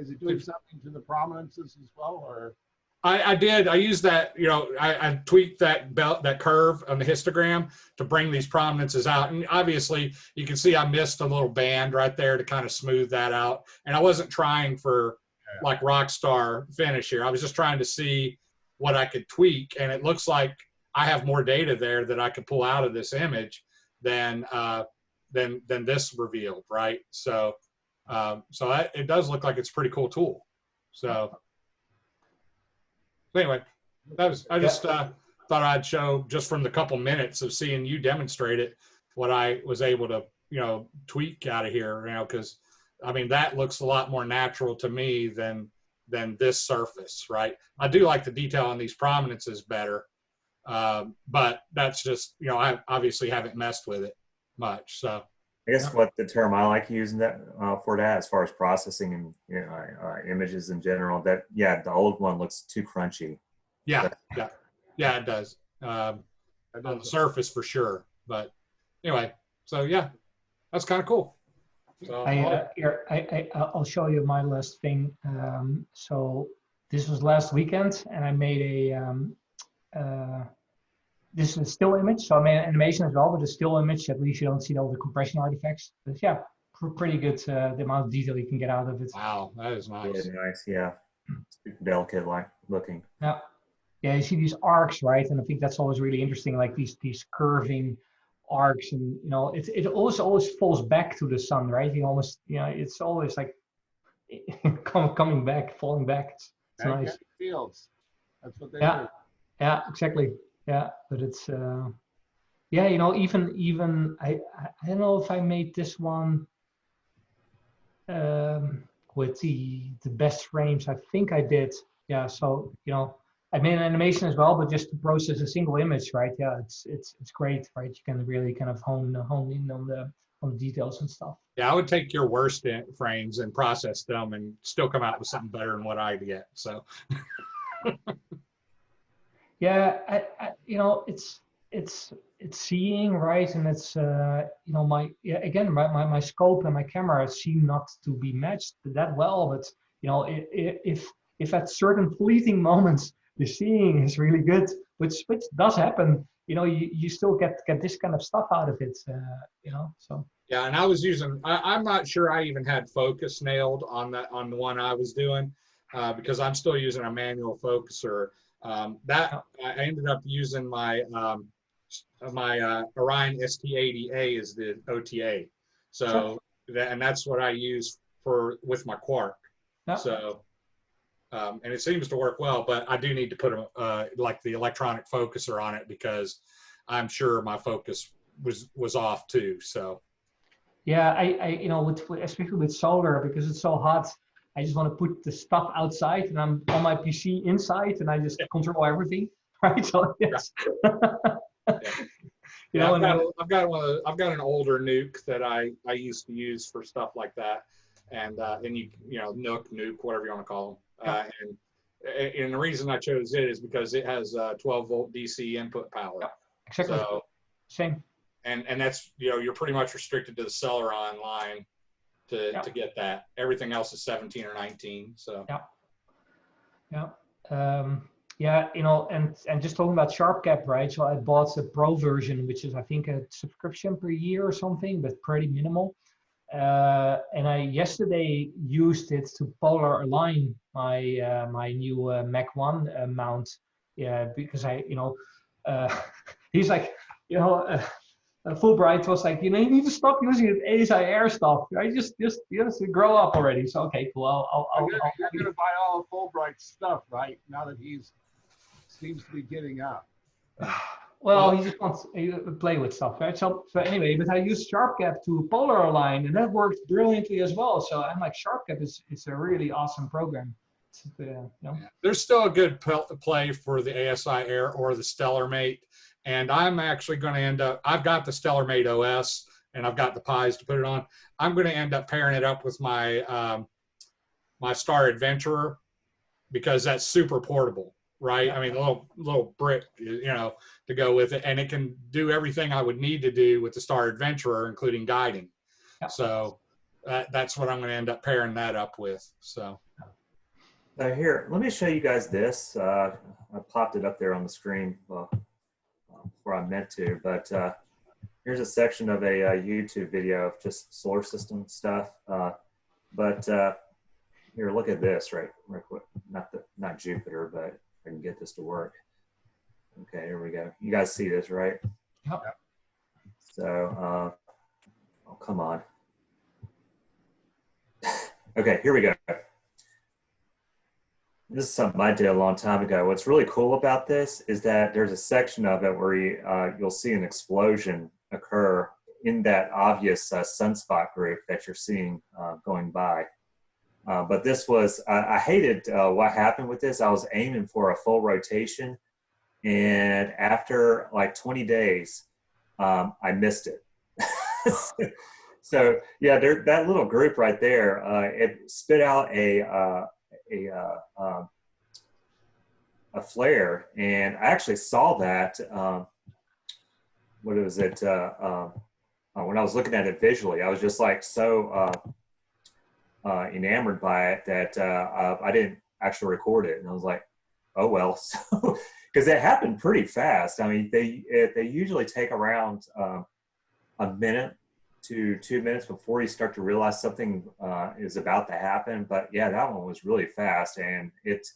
it doing something to the prominences as well, or? I did. I used that, I tweaked that curve on the histogram to bring these prominences out. And obviously you can see I missed a little band right there to kind of smooth that out. And I wasn't trying for like rock star finish here. I was just trying to see what I could tweak. And it looks like I have more data there that I could pull out of this image than this revealed, right? So, it does look like it's a pretty cool tool. So anyway, I just thought I'd show, just from the couple minutes of seeing you demonstrate it, what I was able to, tweak out of here, because I mean, that looks a lot more natural to me than this surface, right? I do like the detail on these prominences better, but that's just, I obviously haven't messed with it much. So I guess what the term I like using that for that, as far as processing and images in general, that the old one looks too crunchy. Yeah, it does. On the surface for sure, but anyway, so yeah, that's kind of cool. So I'll show you my last thing. So this was last weekend, and I made this is a still image, so I made an animation as well, but a still image. At least you don't see all the compression artifacts. But yeah, pretty good. The amount of detail you can get out of it. Wow, that is nice. Really nice, yeah. Super delicate, like looking. Yeah, you see these arcs, right? And I think that's always really interesting, like these curving arcs, and it always falls back to the sun, right? You almost, it's always like coming back, falling back. It's nice. Fields. That's what they do. Yeah, exactly. Yeah, but it's even I don't know if I made this one with the best frames. I think I did. Yeah, so I made an animation as well, but just to process a single image, right? Yeah, it's great, right? You can really kind of hone in on the details and stuff. Yeah, I would take your worst frames and process them and still come out with something better than what I get. So. Yeah, it's seeing, right, and it's my scope and my camera seem not to be matched that well, but if at certain fleeting moments the seeing is really good, which does happen, you still get this kind of stuff out of it, so. Yeah, and I was using, I'm not sure I even had focus nailed on the one I was doing. because I'm still using a manual focuser. That I ended up using my Orion ST80A as the OTA. So and that's what I use with my Quark. Yeah. So and it seems to work well, but I do need to put like the electronic focuser on it because I'm sure my focus was off too. So yeah, I you know, especially with solar, because it's so hot, I just want to put the stuff outside, and I'm on my PC inside, and I just control everything, right? So yes. You know, I've got an older Nuke that I used to use for stuff like that, and you know, Nuke, whatever you want to call them. And the reason I chose it is because it has 12-volt DC input power. Yeah, exactly. So, same. And that's, you know, you're pretty much restricted to the Celeron line to get that. Everything else is 17 or 19. So yeah, you know, and just talking about SharpCap, right? So I bought the Pro version, which is I think a subscription per year or something, but pretty minimal. And I yesterday used it to polar align my my new Mac One mount. Yeah, because he's like, you know. Fulbright was like, you know, you need to stop using it ASI Air stuff. Right? Just grow up already. So okay, cool. You're gonna buy all of Fulbright's stuff, right? Now that seems to be getting up. Well, he just wants to play with stuff, right? So anyway, but I used SharpCap to polar align, and that worked brilliantly as well. So I'm like, SharpCap is a really awesome program. You know? There's still a good play for the ASI Air or the StellarMate. And I'm actually going to end up, I've got the StellarMate OS and I've got the Pi's to put it on. I'm going to end up pairing it up with my my Star Adventurer because that's super portable, right? Yeah. I mean, a little brick, you know, to go with it. And it can do everything I would need to do with the Star Adventurer, including guiding. Yeah. So that's what I'm going to end up pairing that up with. So. Here, let me show you guys this. I popped it up there on the screen. Where I meant to, but here's a section of a YouTube video of just solar system stuff. But here, look at this right quick. Not Jupiter, but if I can get this to work. Okay, here we go. You guys see this, right? Yep. So, oh, come on. Okay, here we go. This is something I did a long time ago. What's really cool about this is that there's a section of it where you'll see an explosion occur in that obvious sunspot group that you're seeing going by. But this was, I hated what happened with this. I was aiming for a full rotation, and after like 20 days, I missed it. So yeah, that little group right there, it spit out a flare, and I actually saw that. What was it? When I was looking at it visually, I was just like so enamored by it that I didn't actually record it, and I was like, oh well. So because it happened pretty fast. I mean, they usually take around a minute to 2 minutes before you start to realize something is about to happen. But yeah, that one was really fast, and it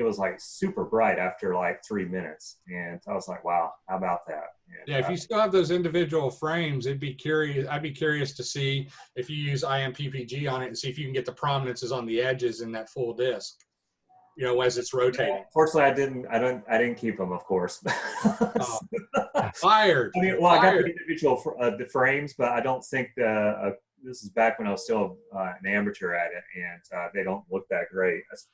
was like super bright after like 3 minutes, and I was like, wow, how about that? And, yeah, if you still have those individual frames, I'd be curious to see if you use IMPPG on it and see if you can get the prominences on the edges in that full disc, you know, as it's rotating. Yeah, fortunately, I didn't keep them, of course. Oh. Fired. I mean, well, I got the individual the frames, but I don't think this is back when I was still an amateur at it, and they don't look that great as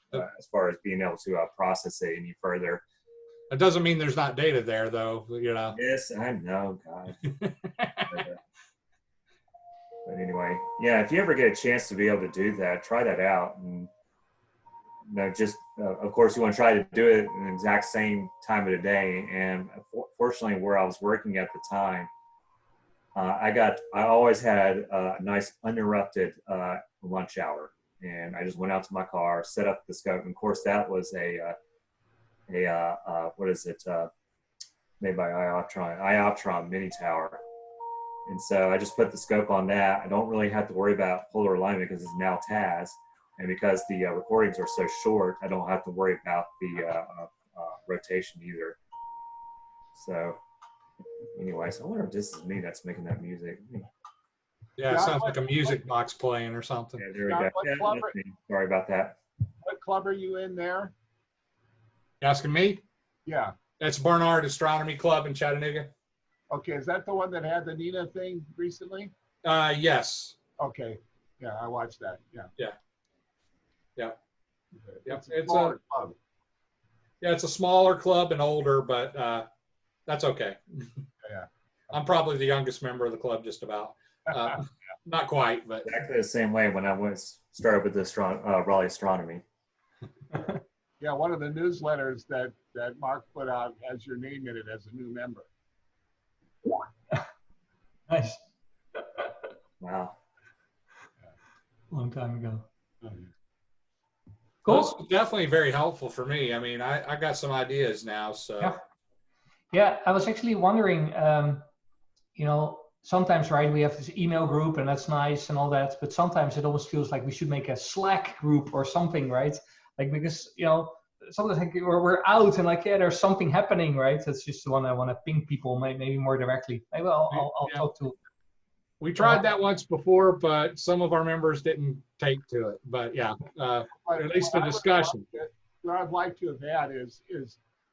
far as being able to process it any further. It doesn't mean there's not data there, though, you know. Yes, I know, God. But anyway, yeah, if you ever get a chance to be able to do that, try that out. And you know, just of course, you want to try to do it in the exact same time of the day. And fortunately, where I was working at the time, I always had a nice uninterrupted lunch hour, and I just went out to my car, set up the scope, and of course that was what is it, made by Ioptron mini tower. And so I just put the scope on that. I don't really have to worry about polar alignment because it's now TAS. And because the recordings are so short, I don't have to worry about the rotation either. So anyways, I wonder if this is me that's making that music. Yeah, it sounds like a music box playing or something. Yeah, there we go. Yeah, that's me. Sorry about that. What club are you in there? You asking me? Yeah. That's Barnard Astronomy Club in Chattanooga. Okay, is that the one that had the Nina thing recently? Yes. Okay, yeah, I watched that. Yeah. Yeah. Yeah. It's It's a smaller club. Yeah, it's a smaller club and older, but that's okay. Yeah. I'm probably the youngest member of the club, just about. Not quite, but Exactly the same way when I started with the Raleigh Astronomy. Yeah, one of the newsletters that Mark put out has your name in it as a new member. Nice. Wow. Long time ago. Cool. Cool. It's definitely very helpful for me. I mean, I got some ideas now, so. Yeah. Yeah, I was actually wondering, you know, sometimes, right, we have this email group and that's nice and all that, but sometimes it almost feels like we should make a Slack group or something, right? Like, because, you know, sometimes like we're out and like, yeah, there's something happening, right? That's just the one I want to ping people, maybe more directly. Maybe I'll talk to. We tried that once before, but some of our members didn't take to it. But yeah, at least a discussion. What I'd like to have had is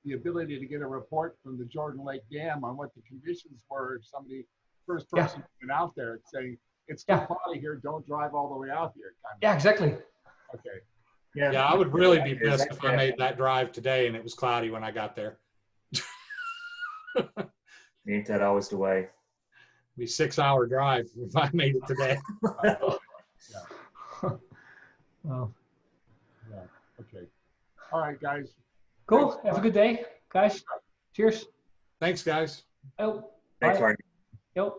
the ability to get a report from the Jordan Lake Dam on what the conditions were if somebody, first person went out there saying, it's too cloudy here, don't drive all the way out here. Yeah, exactly. Okay. Yeah, I would really be pissed if I made that drive today and it was cloudy when I got there. Ain't that always the way? It'd be a 6-hour drive if I made it today. Well, yeah. Okay. All right, guys. cool. Thanks. Have a good day, guys. Cheers. Thanks, guys. Oh, Thanks, bye. Arjan. Yep.